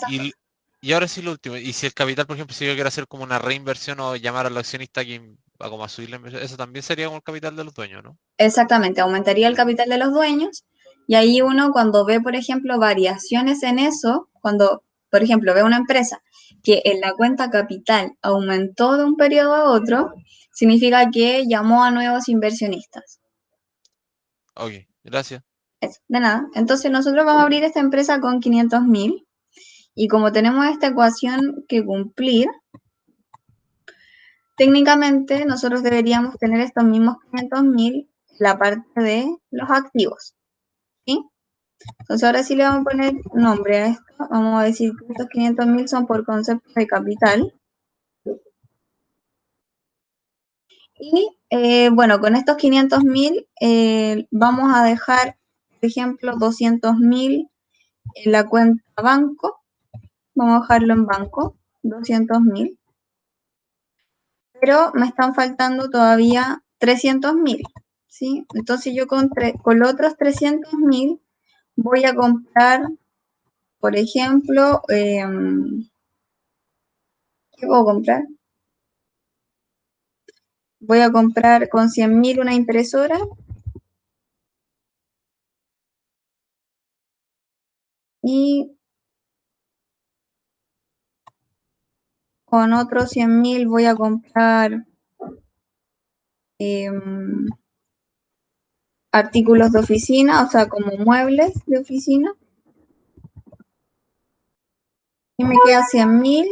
ahora sí lo último, y si el capital, por ejemplo, si yo quiero hacer como una reinversión o llamar al accionista a como a subir la inversión, eso también sería como el capital de los dueños, ¿no? Exactamente, aumentaría el capital de los dueños y ahí uno cuando ve, por ejemplo, variaciones en eso, cuando, por ejemplo, ve una empresa que en la cuenta capital aumentó de un periodo a otro, significa que llamó a nuevos inversionistas. Ok, gracias. Eso, de nada. Entonces nosotros vamos a abrir esta empresa con 500.000 y como tenemos esta ecuación que cumplir, técnicamente nosotros deberíamos tener estos mismos 500.000 la parte de los activos, ¿sí? Entonces ahora sí le vamos a poner nombre a esto, vamos a decir que estos 500.000 son por concepto de capital. Y bueno, con estos 500.000 vamos a dejar, por ejemplo, 200.000 en la cuenta banco, vamos a dejarlo en banco, 200.000. Pero me están faltando todavía 300.000, ¿sí? Entonces yo con los otros 300.000 voy a comprar, por ejemplo, ¿qué puedo comprar? Voy a comprar con 100.000 una impresora y con otros 100.000 voy a comprar artículos de oficina, o sea, como muebles de oficina. Y me queda 100.000.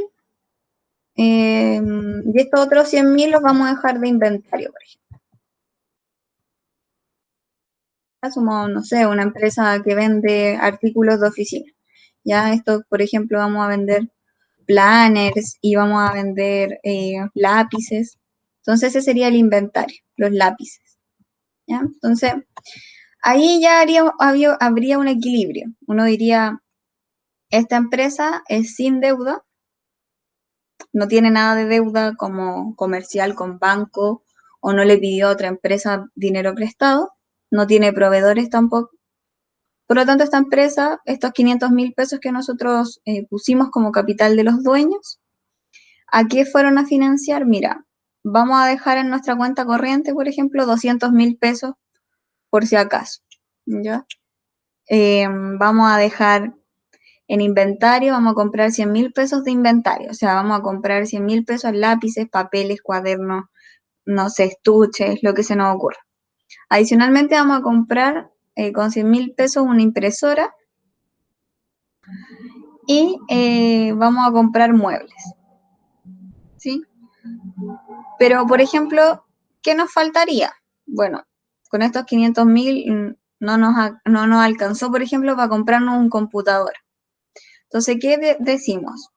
Y estos otros 100.000 los vamos a dejar de inventario, por ejemplo. Somos, no sé, una empresa que vende artículos de oficina. Ya esto, por ejemplo, vamos a vender planners y vamos a vender lápices. Entonces ese sería el inventario, los lápices. ¿Ya? Entonces, ahí ya habría un equilibrio. Uno diría, esta empresa es sin deuda, no tiene nada de deuda como comercial con banco o no le pidió a otra empresa dinero prestado, no tiene proveedores tampoco. Por lo tanto, esta empresa, estos 500.000 pesos que nosotros pusimos como capital de los dueños, ¿a qué fueron a financiar? Mira, vamos a dejar en nuestra cuenta corriente, por ejemplo, 200.000 pesos por si acaso, ¿ya? Vamos a dejar en inventario, vamos a comprar 100.000 pesos de inventario, o sea, vamos a comprar 100.000 pesos en lápices, papeles, cuadernos, no sé, estuches, lo que se nos ocurra. Adicionalmente vamos a comprar con 100.000 pesos una impresora y vamos a comprar muebles, ¿sí? Pero, por ejemplo, ¿qué nos faltaría? Bueno, con estos 500.000 no nos alcanzó, por ejemplo, para comprarnos un computador. Entonces, ¿qué decimos?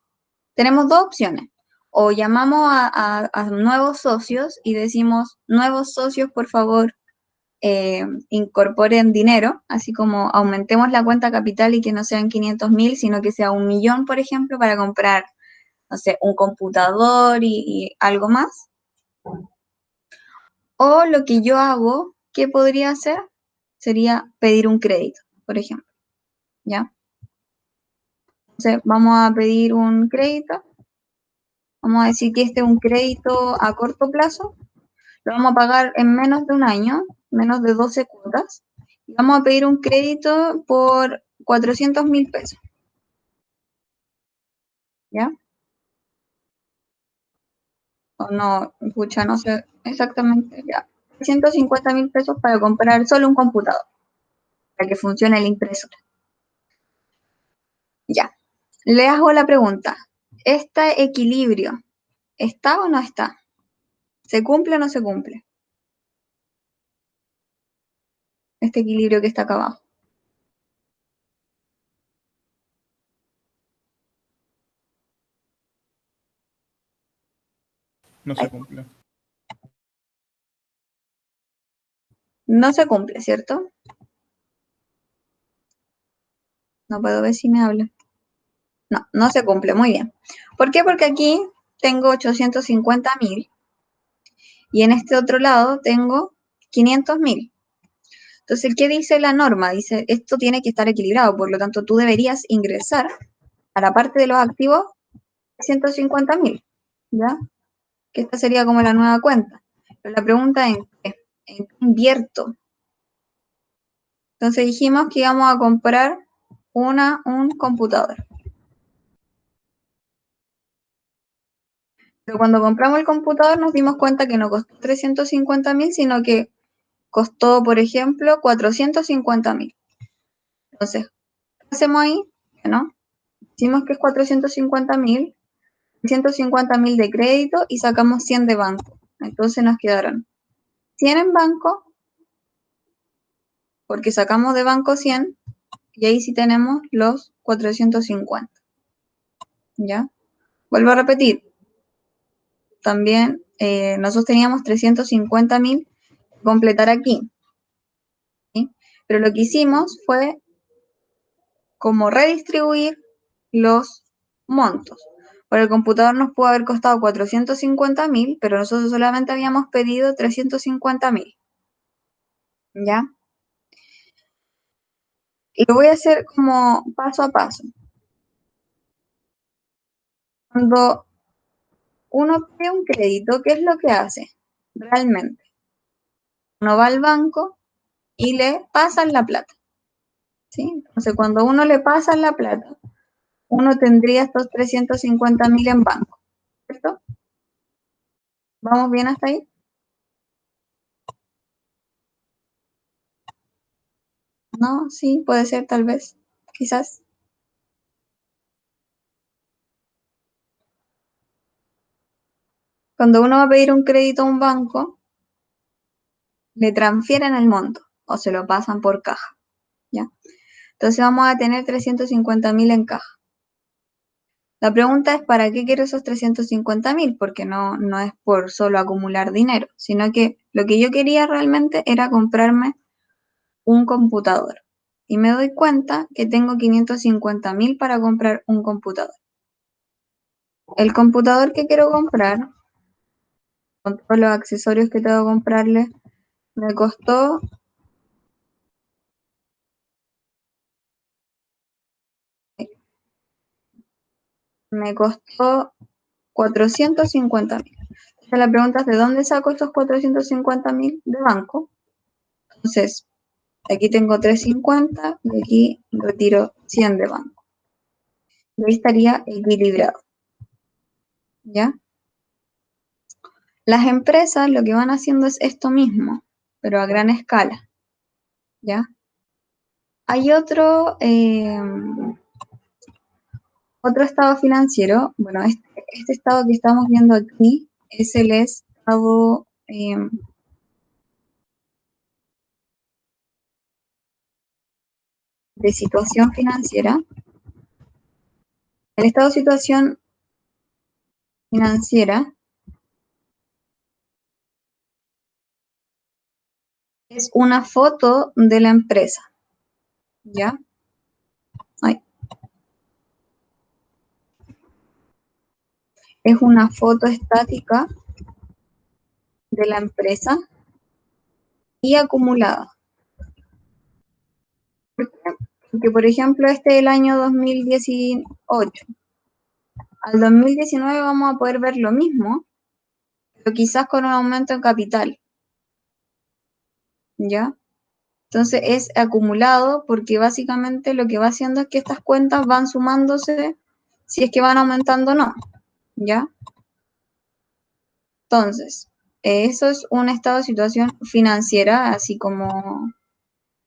Tenemos dos opciones. O llamamos a nuevos socios y decimos, nuevos socios, por favor, incorporen dinero, así como aumentemos la cuenta capital y que no sean 500.000, sino que sea 1.000.000, por ejemplo, para comprar, no sé, un computador y algo más. O lo que yo hago, ¿qué podría hacer? Sería pedir un crédito, por ejemplo, ¿ya? Entonces, vamos a pedir un crédito. Vamos a decir que este es un crédito a corto plazo. Lo vamos a pagar en menos de un año, menos de 12 cuotas. Y vamos a pedir un crédito por 400.000 pesos, ¿ya? O no, escucha, no sé exactamente, ya. 150.000 pesos para comprar solo un computador, para que funcione la impresora. Ya. Le hago la pregunta, ¿este equilibrio está o no está? ¿Se cumple o no se cumple? Este equilibrio que está acá abajo. No se cumple. No se cumple, ¿cierto? No puedo ver si me habla. No, no se cumple, muy bien. ¿Por qué? Porque aquí tengo 850.000 y en este otro lado tengo 500.000. Entonces, ¿qué dice la norma? Dice, esto tiene que estar equilibrado, por lo tanto, tú deberías ingresar a la parte de los activos 150.000, ¿ya? Que esta sería como la nueva cuenta. Pero la pregunta es, ¿en qué invierto? Entonces dijimos que íbamos a comprar un computador. Pero cuando compramos el computador nos dimos cuenta que no costó 350.000, sino que costó, por ejemplo, 450.000. Entonces, ¿qué hacemos ahí? Bueno, decimos que es 450.000, 150.000 de crédito y sacamos 100 de banco. Entonces nos quedaron 100 en banco, porque sacamos de banco 100, y ahí sí tenemos los 450. ¿Ya? Vuelvo a repetir, también nosotros teníamos 350.000 que completar aquí, ¿sí? Pero lo que hicimos fue como redistribuir los montos. Por el computador nos pudo haber costado 450.000, pero nosotros solamente habíamos pedido 350.000. ¿Ya? Y lo voy a hacer como paso a paso. Cuando uno pide un crédito, ¿qué es lo que hace realmente? Uno va al banco y le pasan la plata, ¿sí? Entonces, cuando uno le pasa la plata, uno tendría estos 350.000 en banco, ¿cierto? ¿Vamos bien hasta ahí? No, sí, puede ser, tal vez, quizás. Cuando uno va a pedir un crédito a un banco, le transfieren el monto o se lo pasan por caja, ¿ya? Entonces vamos a tener 350.000 en caja. La pregunta es, ¿para qué quiero esos 350.000? Porque no es por solo acumular dinero, sino que lo que yo quería realmente era comprarme un computador. Y me doy cuenta que tengo 550.000 para comprar un computador. El computador que quiero comprar, con todos los accesorios que tengo que comprarle, me costó me costó 450.000. Entonces la pregunta es, ¿de dónde saco estos 450.000? De banco. Entonces, aquí tengo 350 y aquí retiro 100 de banco. Y ahí estaría equilibrado. ¿Ya? Las empresas lo que van haciendo es esto mismo, pero a gran escala. ¿Ya? Hay otro estado financiero. Bueno, este estado que estamos viendo aquí es el estado de situación financiera. El estado de situación financiera es una foto de la empresa, ¿ya? Ay. es una foto estática de la empresa y acumulada. ¿Por qué? Porque, por ejemplo, este es el año 2018. Al 2019 vamos a poder ver lo mismo, pero quizás con un aumento en capital, ¿ya? Entonces es acumulado porque básicamente lo que va haciendo es que estas cuentas van sumándose si es que van aumentando o no, ¿ya? Entonces, eso es un estado de situación financiera, así como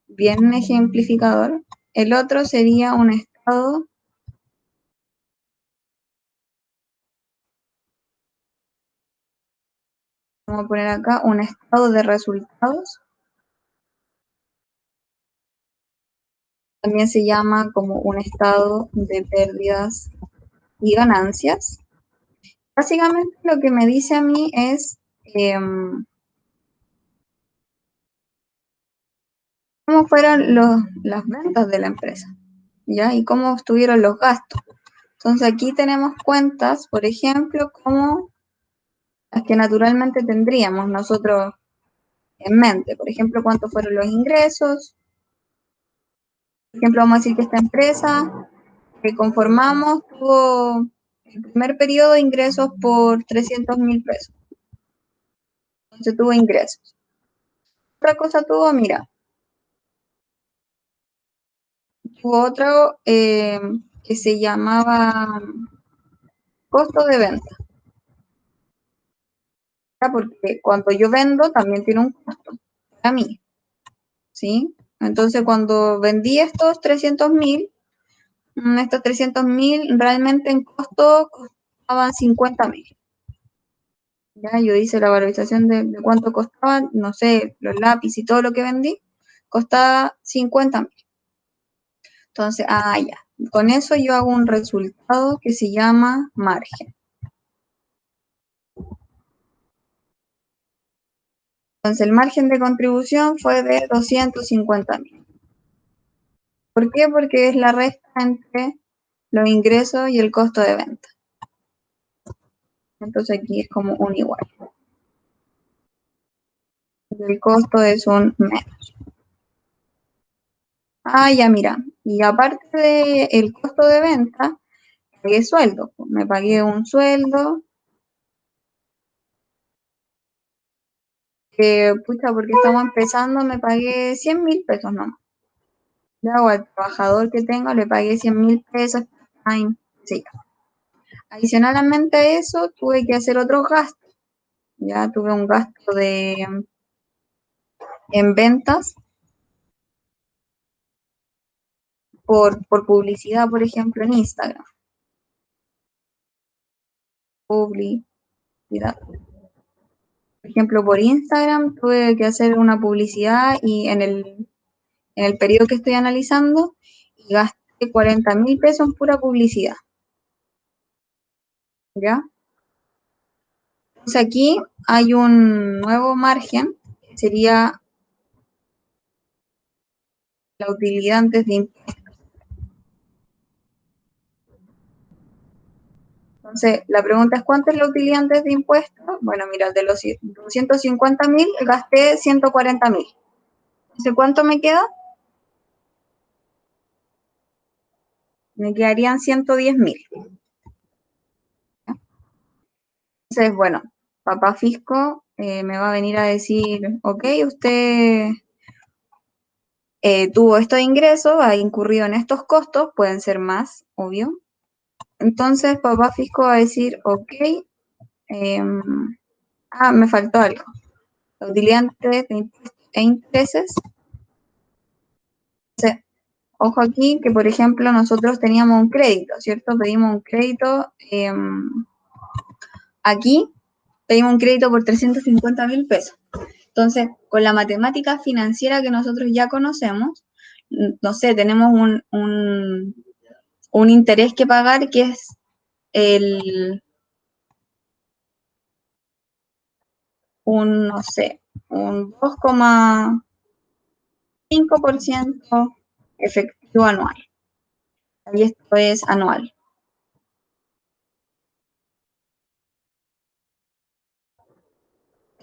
bien ejemplificador. El otro sería un estado, vamos a poner acá, un estado de resultados. También se llama como un estado de pérdidas y ganancias. Básicamente lo que me dice a mí es cómo fueron las ventas de la empresa, ¿ya? Y cómo estuvieron los gastos. Entonces aquí tenemos cuentas, por ejemplo, como las que naturalmente tendríamos nosotros en mente. Por ejemplo, cuántos fueron los ingresos. Por ejemplo, vamos a decir que esta empresa que conformamos tuvo el primer periodo de ingresos por 300.000 pesos. Entonces tuvo ingresos. Otra cosa tuvo, mira, tuvo otro que se llamaba costo de venta. Porque cuando yo vendo también tiene un costo para mí, ¿sí? Entonces cuando vendí estos 300.000, estos 300.000 realmente en costo costaban 50.000. Ya yo hice la valorización de cuánto costaban, no sé, los lápices y todo lo que vendí, costaba 50.000. Entonces, ya. Con eso yo hago un resultado que se llama margen. Entonces, el margen de contribución fue de 250.000. ¿Por qué? Porque es la resta entre los ingresos y el costo de venta. Entonces aquí es como un igual. El costo es un menos. Ya mira, y aparte del costo de venta, pagué sueldo. Me pagué un sueldo, pucha, porque estamos empezando, me pagué 100.000 pesos nomás. Ya, o al trabajador que tengo le pagué 100.000 pesos, sí. Adicionalmente a eso, tuve que hacer otros gastos. Ya tuve un gasto en ventas por publicidad, por ejemplo, en Instagram. Publicidad. Por ejemplo, por Instagram tuve que hacer una publicidad y en el periodo que estoy analizando gasté 40.000 pesos en pura publicidad. ¿Ya? Entonces aquí hay un nuevo margen, que sería la utilidad antes de impuestos. Entonces, la pregunta es, ¿cuánto es la utilidad antes de impuestos? Bueno, mira, de los 250.000 gasté 140.000. Entonces, ¿cuánto me queda? Me quedarían 110.000. Entonces, bueno, papá fisco me va a venir a decir, ok, usted tuvo estos ingresos, ha incurrido en estos costos, pueden ser más, obvio. Entonces, papá fisco va a decir, ok, me faltó algo. La utilidad de impuestos e intereses. Entonces, ojo aquí que, por ejemplo, nosotros teníamos un crédito, ¿cierto? Pedimos un crédito, aquí pedimos un crédito por 350.000 pesos. Entonces, con la matemática financiera que nosotros ya conocemos, no sé, tenemos un interés que pagar que es no sé, un 2,5% efectivo anual. Y esto es anual.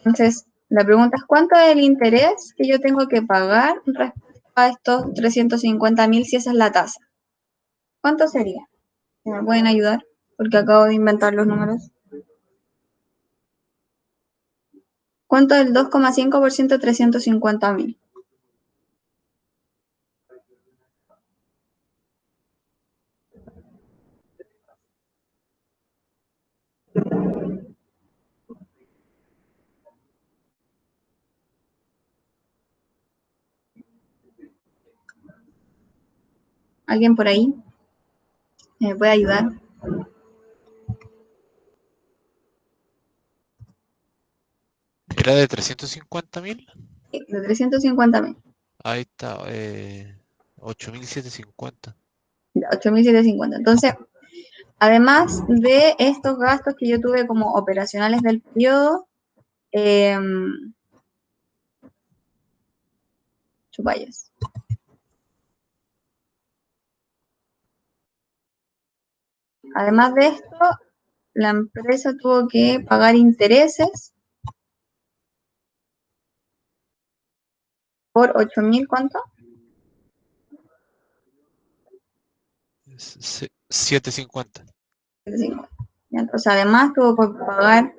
Entonces, la pregunta es, ¿cuánto es el interés que yo tengo que pagar respecto a estos 350.000 si esa es la tasa? ¿Cuánto sería? ¿Me pueden ayudar? Porque acabo de inventar los números. ¿Cuánto es el 2,5% de 350.000? ¿Alguien por ahí me puede ayudar? ¿Era de 350.000? De 350.000. Ahí está, 8.750. 8.750. Entonces, además de estos gastos que yo tuve como operacionales del periodo, chupallas. Además de esto, la empresa tuvo que pagar intereses por 8.000, ¿cuánto? 750. Entonces, además tuvo que pagar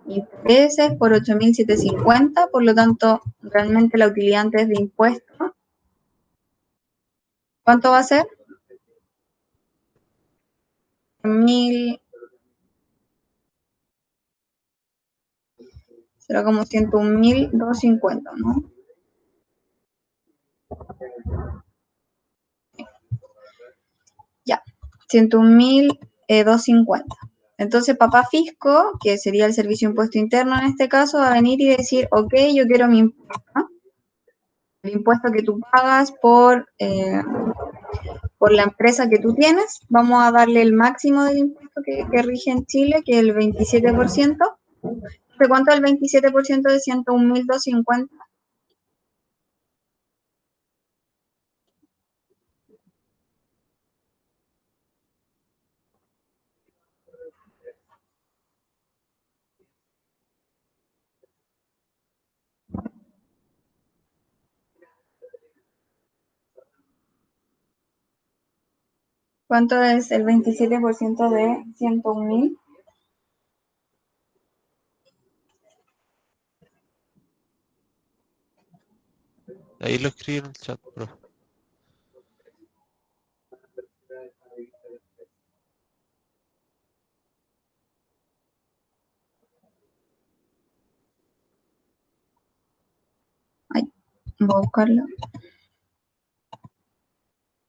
intereses por 8.750, por lo tanto, realmente la utilidad antes de impuestos, ¿cuánto va a ser? 1.000, será como 101.250, ¿no? Ya, 101.250. Entonces, papá fisco, que sería el servicio de impuesto interno en este caso, va a venir y decir, ok, yo quiero mi impuesto, ¿no? El impuesto que tú pagas por la empresa que tú tienes, vamos a darle el máximo del impuesto que rige en Chile, que es el 27%. ¿De cuánto es el 27% de 101.250? ¿Cuánto es el 27% de 101.000? Ahí lo escribí en el chat, bro. Ay, voy a buscarlo.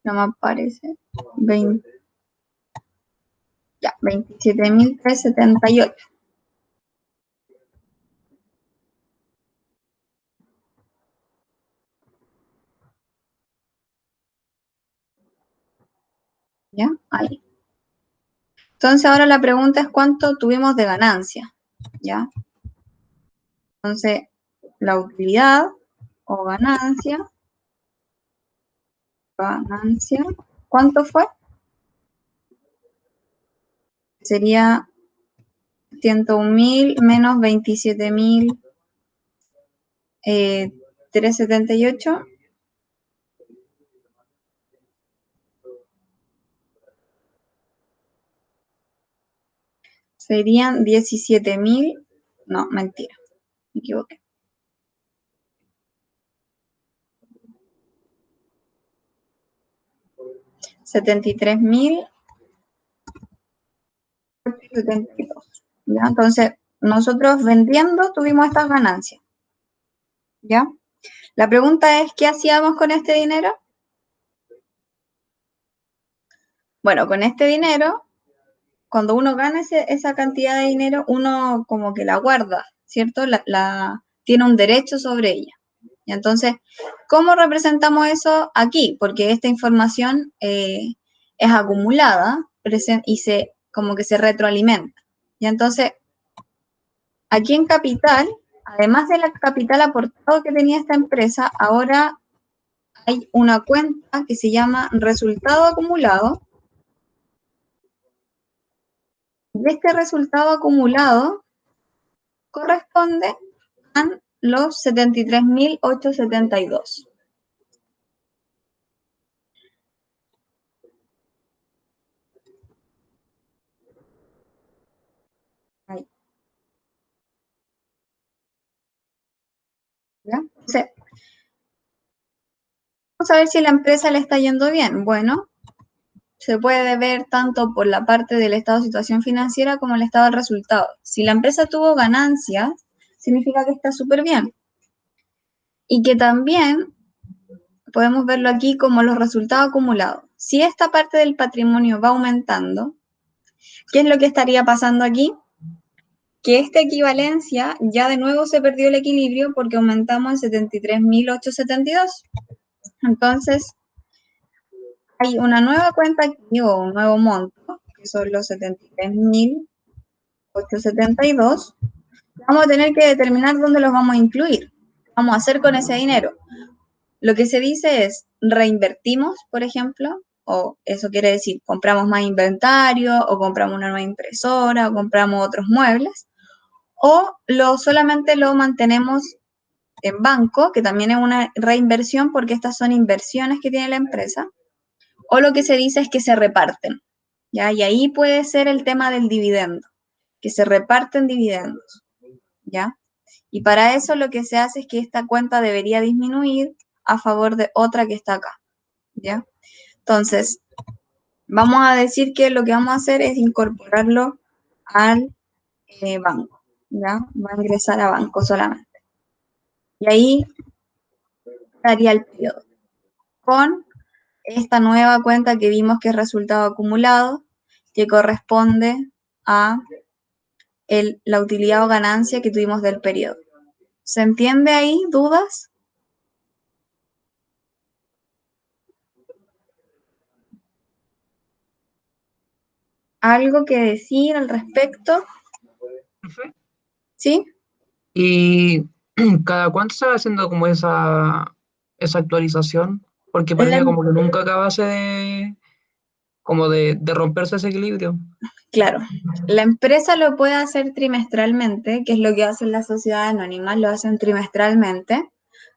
No me aparece. 27.378. ¿Ya? Ahí. Entonces ahora la pregunta es cuánto tuvimos de ganancia. ¿Ya? Entonces, la utilidad o ganancia, ¿cuánto fue? Sería 101.000 menos 27.378. Serían 17.000, no, mentira, me equivoqué. 73.072. ¿Ya? Entonces, nosotros vendiendo tuvimos estas ganancias. ¿Ya? La pregunta es, ¿qué hacíamos con este dinero? Bueno, con este dinero, cuando uno gana esa cantidad de dinero, uno como que la guarda, ¿cierto? Tiene un derecho sobre ella. Y entonces, ¿cómo representamos eso aquí? Porque esta información es acumulada y como que se retroalimenta. Y entonces, aquí en capital, además del capital aportado que tenía esta empresa, ahora hay una cuenta que se llama resultado acumulado. Y este resultado acumulado corresponde están los 73.872. Ahí. ¿Ya? Entonces, vamos a ver si la empresa le está yendo bien. Bueno, se puede ver tanto por la parte del estado de situación financiera como el estado del resultado. Si la empresa tuvo ganancias, significa que está súper bien. Y que también podemos verlo aquí como los resultados acumulados. Si esta parte del patrimonio va aumentando, ¿qué es lo que estaría pasando aquí? Que esta equivalencia ya de nuevo se perdió el equilibrio porque aumentamos en 73.872. Entonces, hay una nueva cuenta aquí o un nuevo monto, que son los 73.872. Vamos a tener que determinar dónde los vamos a incluir. ¿Qué vamos a hacer con ese dinero? Lo que se dice es, reinvertimos, por ejemplo, o eso quiere decir, compramos más inventario, o compramos una nueva impresora, o compramos otros muebles, o solamente lo mantenemos en banco, que también es una reinversión porque estas son inversiones que tiene la empresa, o lo que se dice es que se reparten, ¿ya? Y ahí puede ser el tema del dividendo, que se reparten dividendos, ¿ya? Y para eso lo que se hace es que esta cuenta debería disminuir a favor de otra que está acá, ¿ya? Entonces, vamos a decir que lo que vamos a hacer es incorporarlo al banco, ¿ya? Va a ingresar a banco solamente. Y ahí estaría el periodo con esta nueva cuenta que vimos que es resultado acumulado, que corresponde a la utilidad o ganancia que tuvimos del periodo. ¿Se entiende ahí? ¿Dudas? ¿Algo que decir al respecto? ¿Sí? ¿Y cada cuánto se va haciendo como esa actualización? Porque La, parecía como que nunca acabase de romperse ese equilibrio. claro, la empresa lo puede hacer trimestralmente, que es lo que hacen las sociedades anónimas, lo hacen trimestralmente,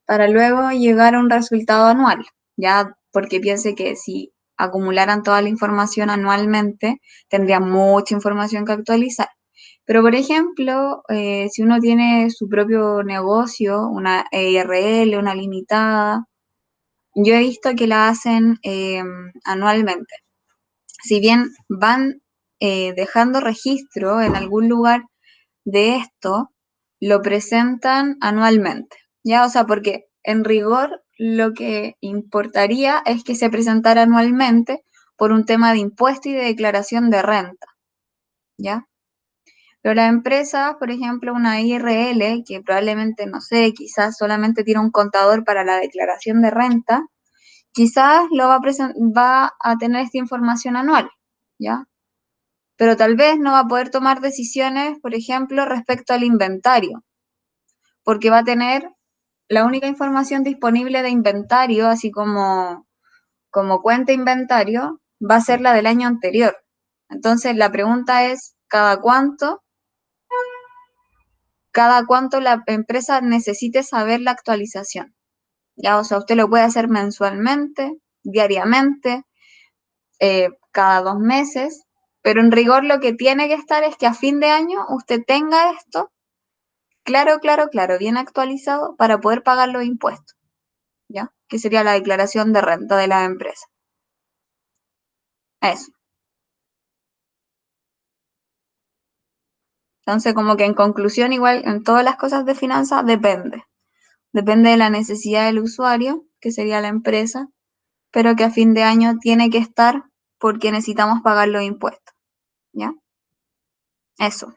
para luego llegar a un resultado anual, ya porque piense que si acumularan toda la información anualmente, tendría mucha información que actualizar. Pero, por ejemplo, si uno tiene su propio negocio, una EIRL, una limitada, yo he visto que la hacen anualmente. Si bien van dejando registro en algún lugar de esto, lo presentan anualmente, ¿ya? O sea, porque en rigor lo que importaría es que se presentara anualmente por un tema de impuesto y de declaración de renta, ¿ya? Pero las empresas, por ejemplo, una IRL, que probablemente, no sé, quizás solamente tiene un contador para la declaración de renta, quizás va a tener esta información anual, ¿ya? Pero tal vez no va a poder tomar decisiones, por ejemplo, respecto al inventario, porque va a tener la única información disponible de inventario, así como cuenta inventario, va a ser la del año anterior. Entonces, la pregunta es, cada cuánto la empresa necesite saber la actualización? Ya, o sea, usted lo puede hacer mensualmente, diariamente, cada 2 meses, pero en rigor lo que tiene que estar es que a fin de año usted tenga esto claro, claro, claro, bien actualizado para poder pagar los impuestos, ¿ya? Que sería la declaración de renta de la empresa. Eso. Entonces, como que en conclusión, igual en todas las cosas de finanzas depende. Depende de la necesidad del usuario, que sería la empresa, pero que a fin de año tiene que estar porque necesitamos pagar los impuestos, ¿ya? Eso.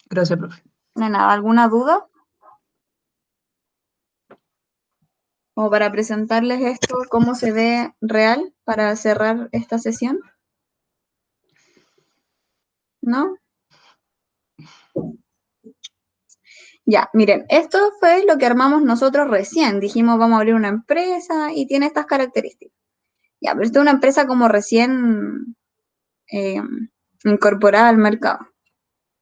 Gracias, profe. De nada, ¿alguna duda? Como para presentarles esto, cómo se ve real para cerrar esta sesión, ¿no? Ya, miren, esto fue lo que armamos nosotros recién. Dijimos, vamos a abrir una empresa y tiene estas características. Ya, pero esto es una empresa como recién incorporada al mercado.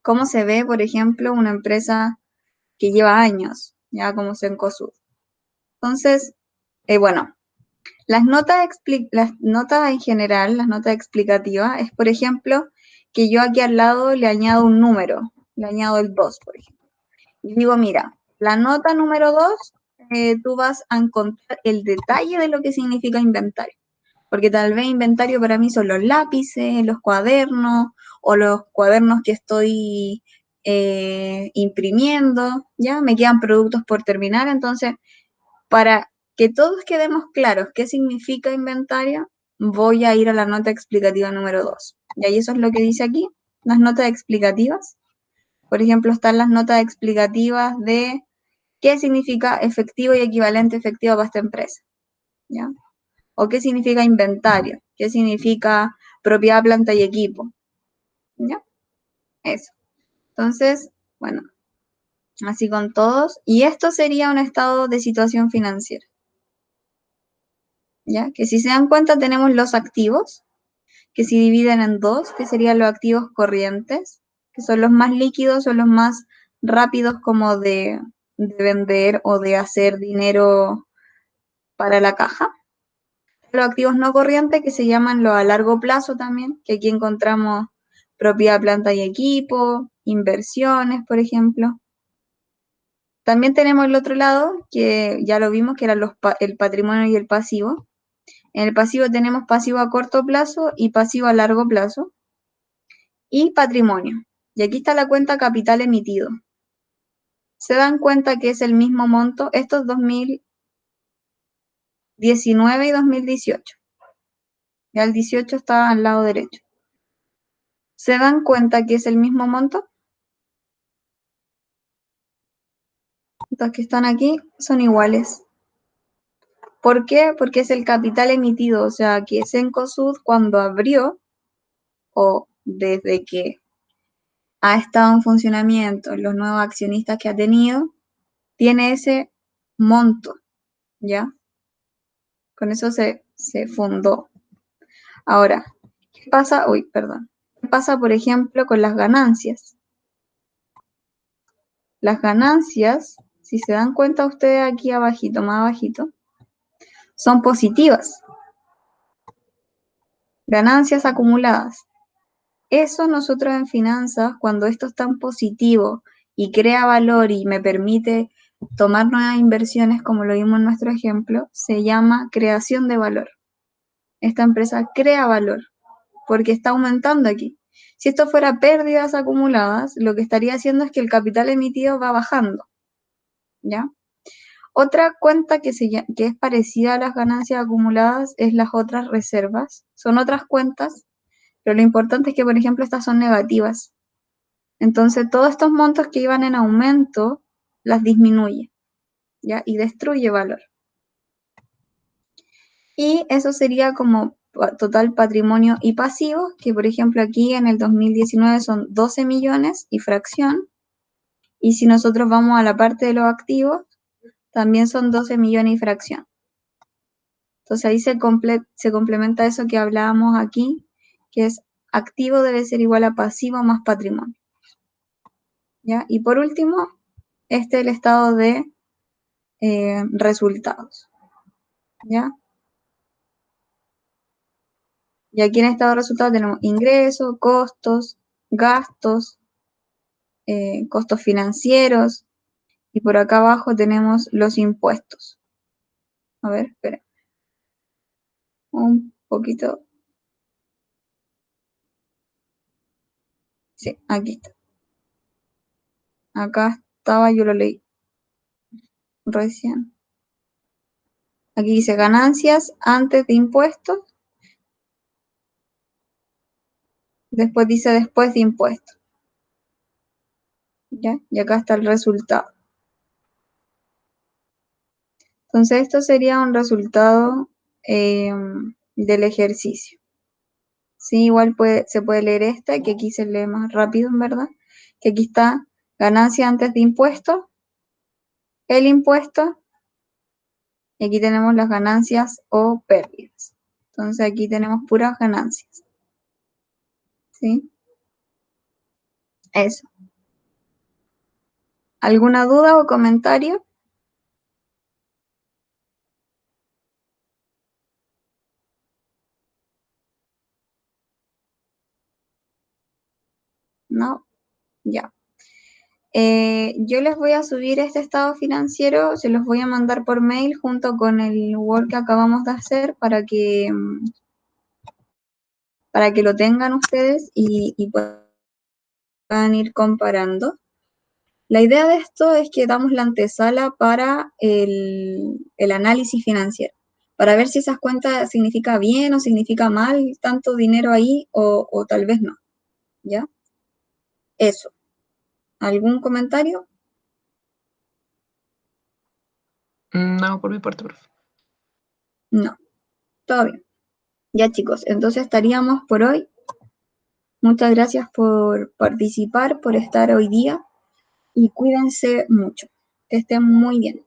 ¿Cómo se ve, por ejemplo, una empresa que lleva años, ya como Cencosud? Entonces, bueno, las notas en general, las notas explicativas, es, por ejemplo, que yo aquí al lado le añado un número, le añado el 2, por ejemplo. Y digo, mira, la nota número 2, tú vas a encontrar el detalle de lo que significa inventario. Porque tal vez inventario para mí son los lápices, los cuadernos, o los cuadernos que estoy imprimiendo, ¿ya? Me quedan productos por terminar, entonces, para que todos quedemos claros qué significa inventario, voy a ir a la nota explicativa número 2. Y ahí eso es lo que dice aquí, las notas explicativas. Por ejemplo, están las notas explicativas de qué significa efectivo y equivalente efectivo para esta empresa, ¿ya? O qué significa inventario, qué significa propiedad, planta y equipo, ¿ya? Eso. Entonces, bueno, así con todos. Y esto sería un estado de situación financiera, ¿ya? Que si se dan cuenta tenemos los activos, que se dividen en dos, que serían los activos corrientes, que son los más líquidos o los más rápidos como de vender o de hacer dinero para la caja. Los activos no corrientes, que se llaman los a largo plazo también, que aquí encontramos propiedad, planta y equipo, inversiones, por ejemplo. También tenemos el otro lado, que ya lo vimos, que eran el patrimonio y el pasivo. En el pasivo tenemos pasivo a corto plazo y pasivo a largo plazo. Y patrimonio. Y aquí está la cuenta capital emitido. ¿Se dan cuenta que es el mismo monto? Esto es 2019 y 2018. Ya el 18 está al lado derecho. ¿Se dan cuenta que es el mismo monto? Los que están aquí son iguales. ¿Por qué? Porque es el capital emitido, o sea, que Cencosud cuando abrió, o desde que ha estado en funcionamiento, los nuevos accionistas que ha tenido, tiene ese monto, ¿ya? Con eso se fundó. Ahora, ¿qué pasa? Uy, perdón. ¿Qué pasa, por ejemplo, con las ganancias? Las ganancias, si se dan cuenta ustedes aquí abajito, más abajito, son positivas. Ganancias acumuladas. Eso nosotros en finanzas, cuando esto es tan positivo y crea valor y me permite tomar nuevas inversiones, como lo vimos en nuestro ejemplo, se llama creación de valor. Esta empresa crea valor porque está aumentando aquí. Si esto fuera pérdidas acumuladas, lo que estaría haciendo es que el capital emitido va bajando, ¿ya? Otra cuenta que es parecida a las ganancias acumuladas es las otras reservas. Son otras cuentas, pero lo importante es que, por ejemplo, estas son negativas. Entonces, todos estos montos que iban en aumento, las disminuye, ¿ya? Y destruye valor. Y eso sería como total patrimonio y pasivo, que por ejemplo aquí en el 2019 son 12 millones y fracción. Y si nosotros vamos a la parte de los activos, también son 12 millones y fracción. Entonces ahí se complementa eso que hablábamos aquí, que es activo debe ser igual a pasivo más patrimonio, ¿ya? Y por último, este es el estado de resultados, ¿ya? Y aquí en estado de resultados tenemos ingresos, costos, gastos, costos financieros, y por acá abajo tenemos los impuestos. A ver, espera. Un poquito. Sí, aquí está. Acá estaba, yo lo leí recién. Aquí dice ganancias antes de impuestos, después dice después de impuestos. ¿Ya? Y acá está el resultado. Entonces esto sería un resultado del ejercicio. Sí, igual se puede leer esta, que aquí se lee más rápido, en verdad. Que aquí está ganancia antes de impuestos, el impuesto, y aquí tenemos las ganancias o pérdidas. Entonces aquí tenemos puras ganancias. ¿Sí? Eso. ¿Alguna duda o comentario? No, ya. Yo les voy a subir este estado financiero, se los voy a mandar por mail junto con el Word que acabamos de hacer para que lo tengan ustedes y puedan ir comparando. La idea de esto es que damos la antesala para el análisis financiero, para ver si esas cuentas significa bien o significa mal tanto dinero ahí o tal vez no, ¿ya? Eso. ¿Algún comentario? No, por mi parte, profe. No, todo bien. Ya chicos, entonces estaríamos por hoy. Muchas gracias por participar, por estar hoy día y cuídense mucho. Que estén muy bien.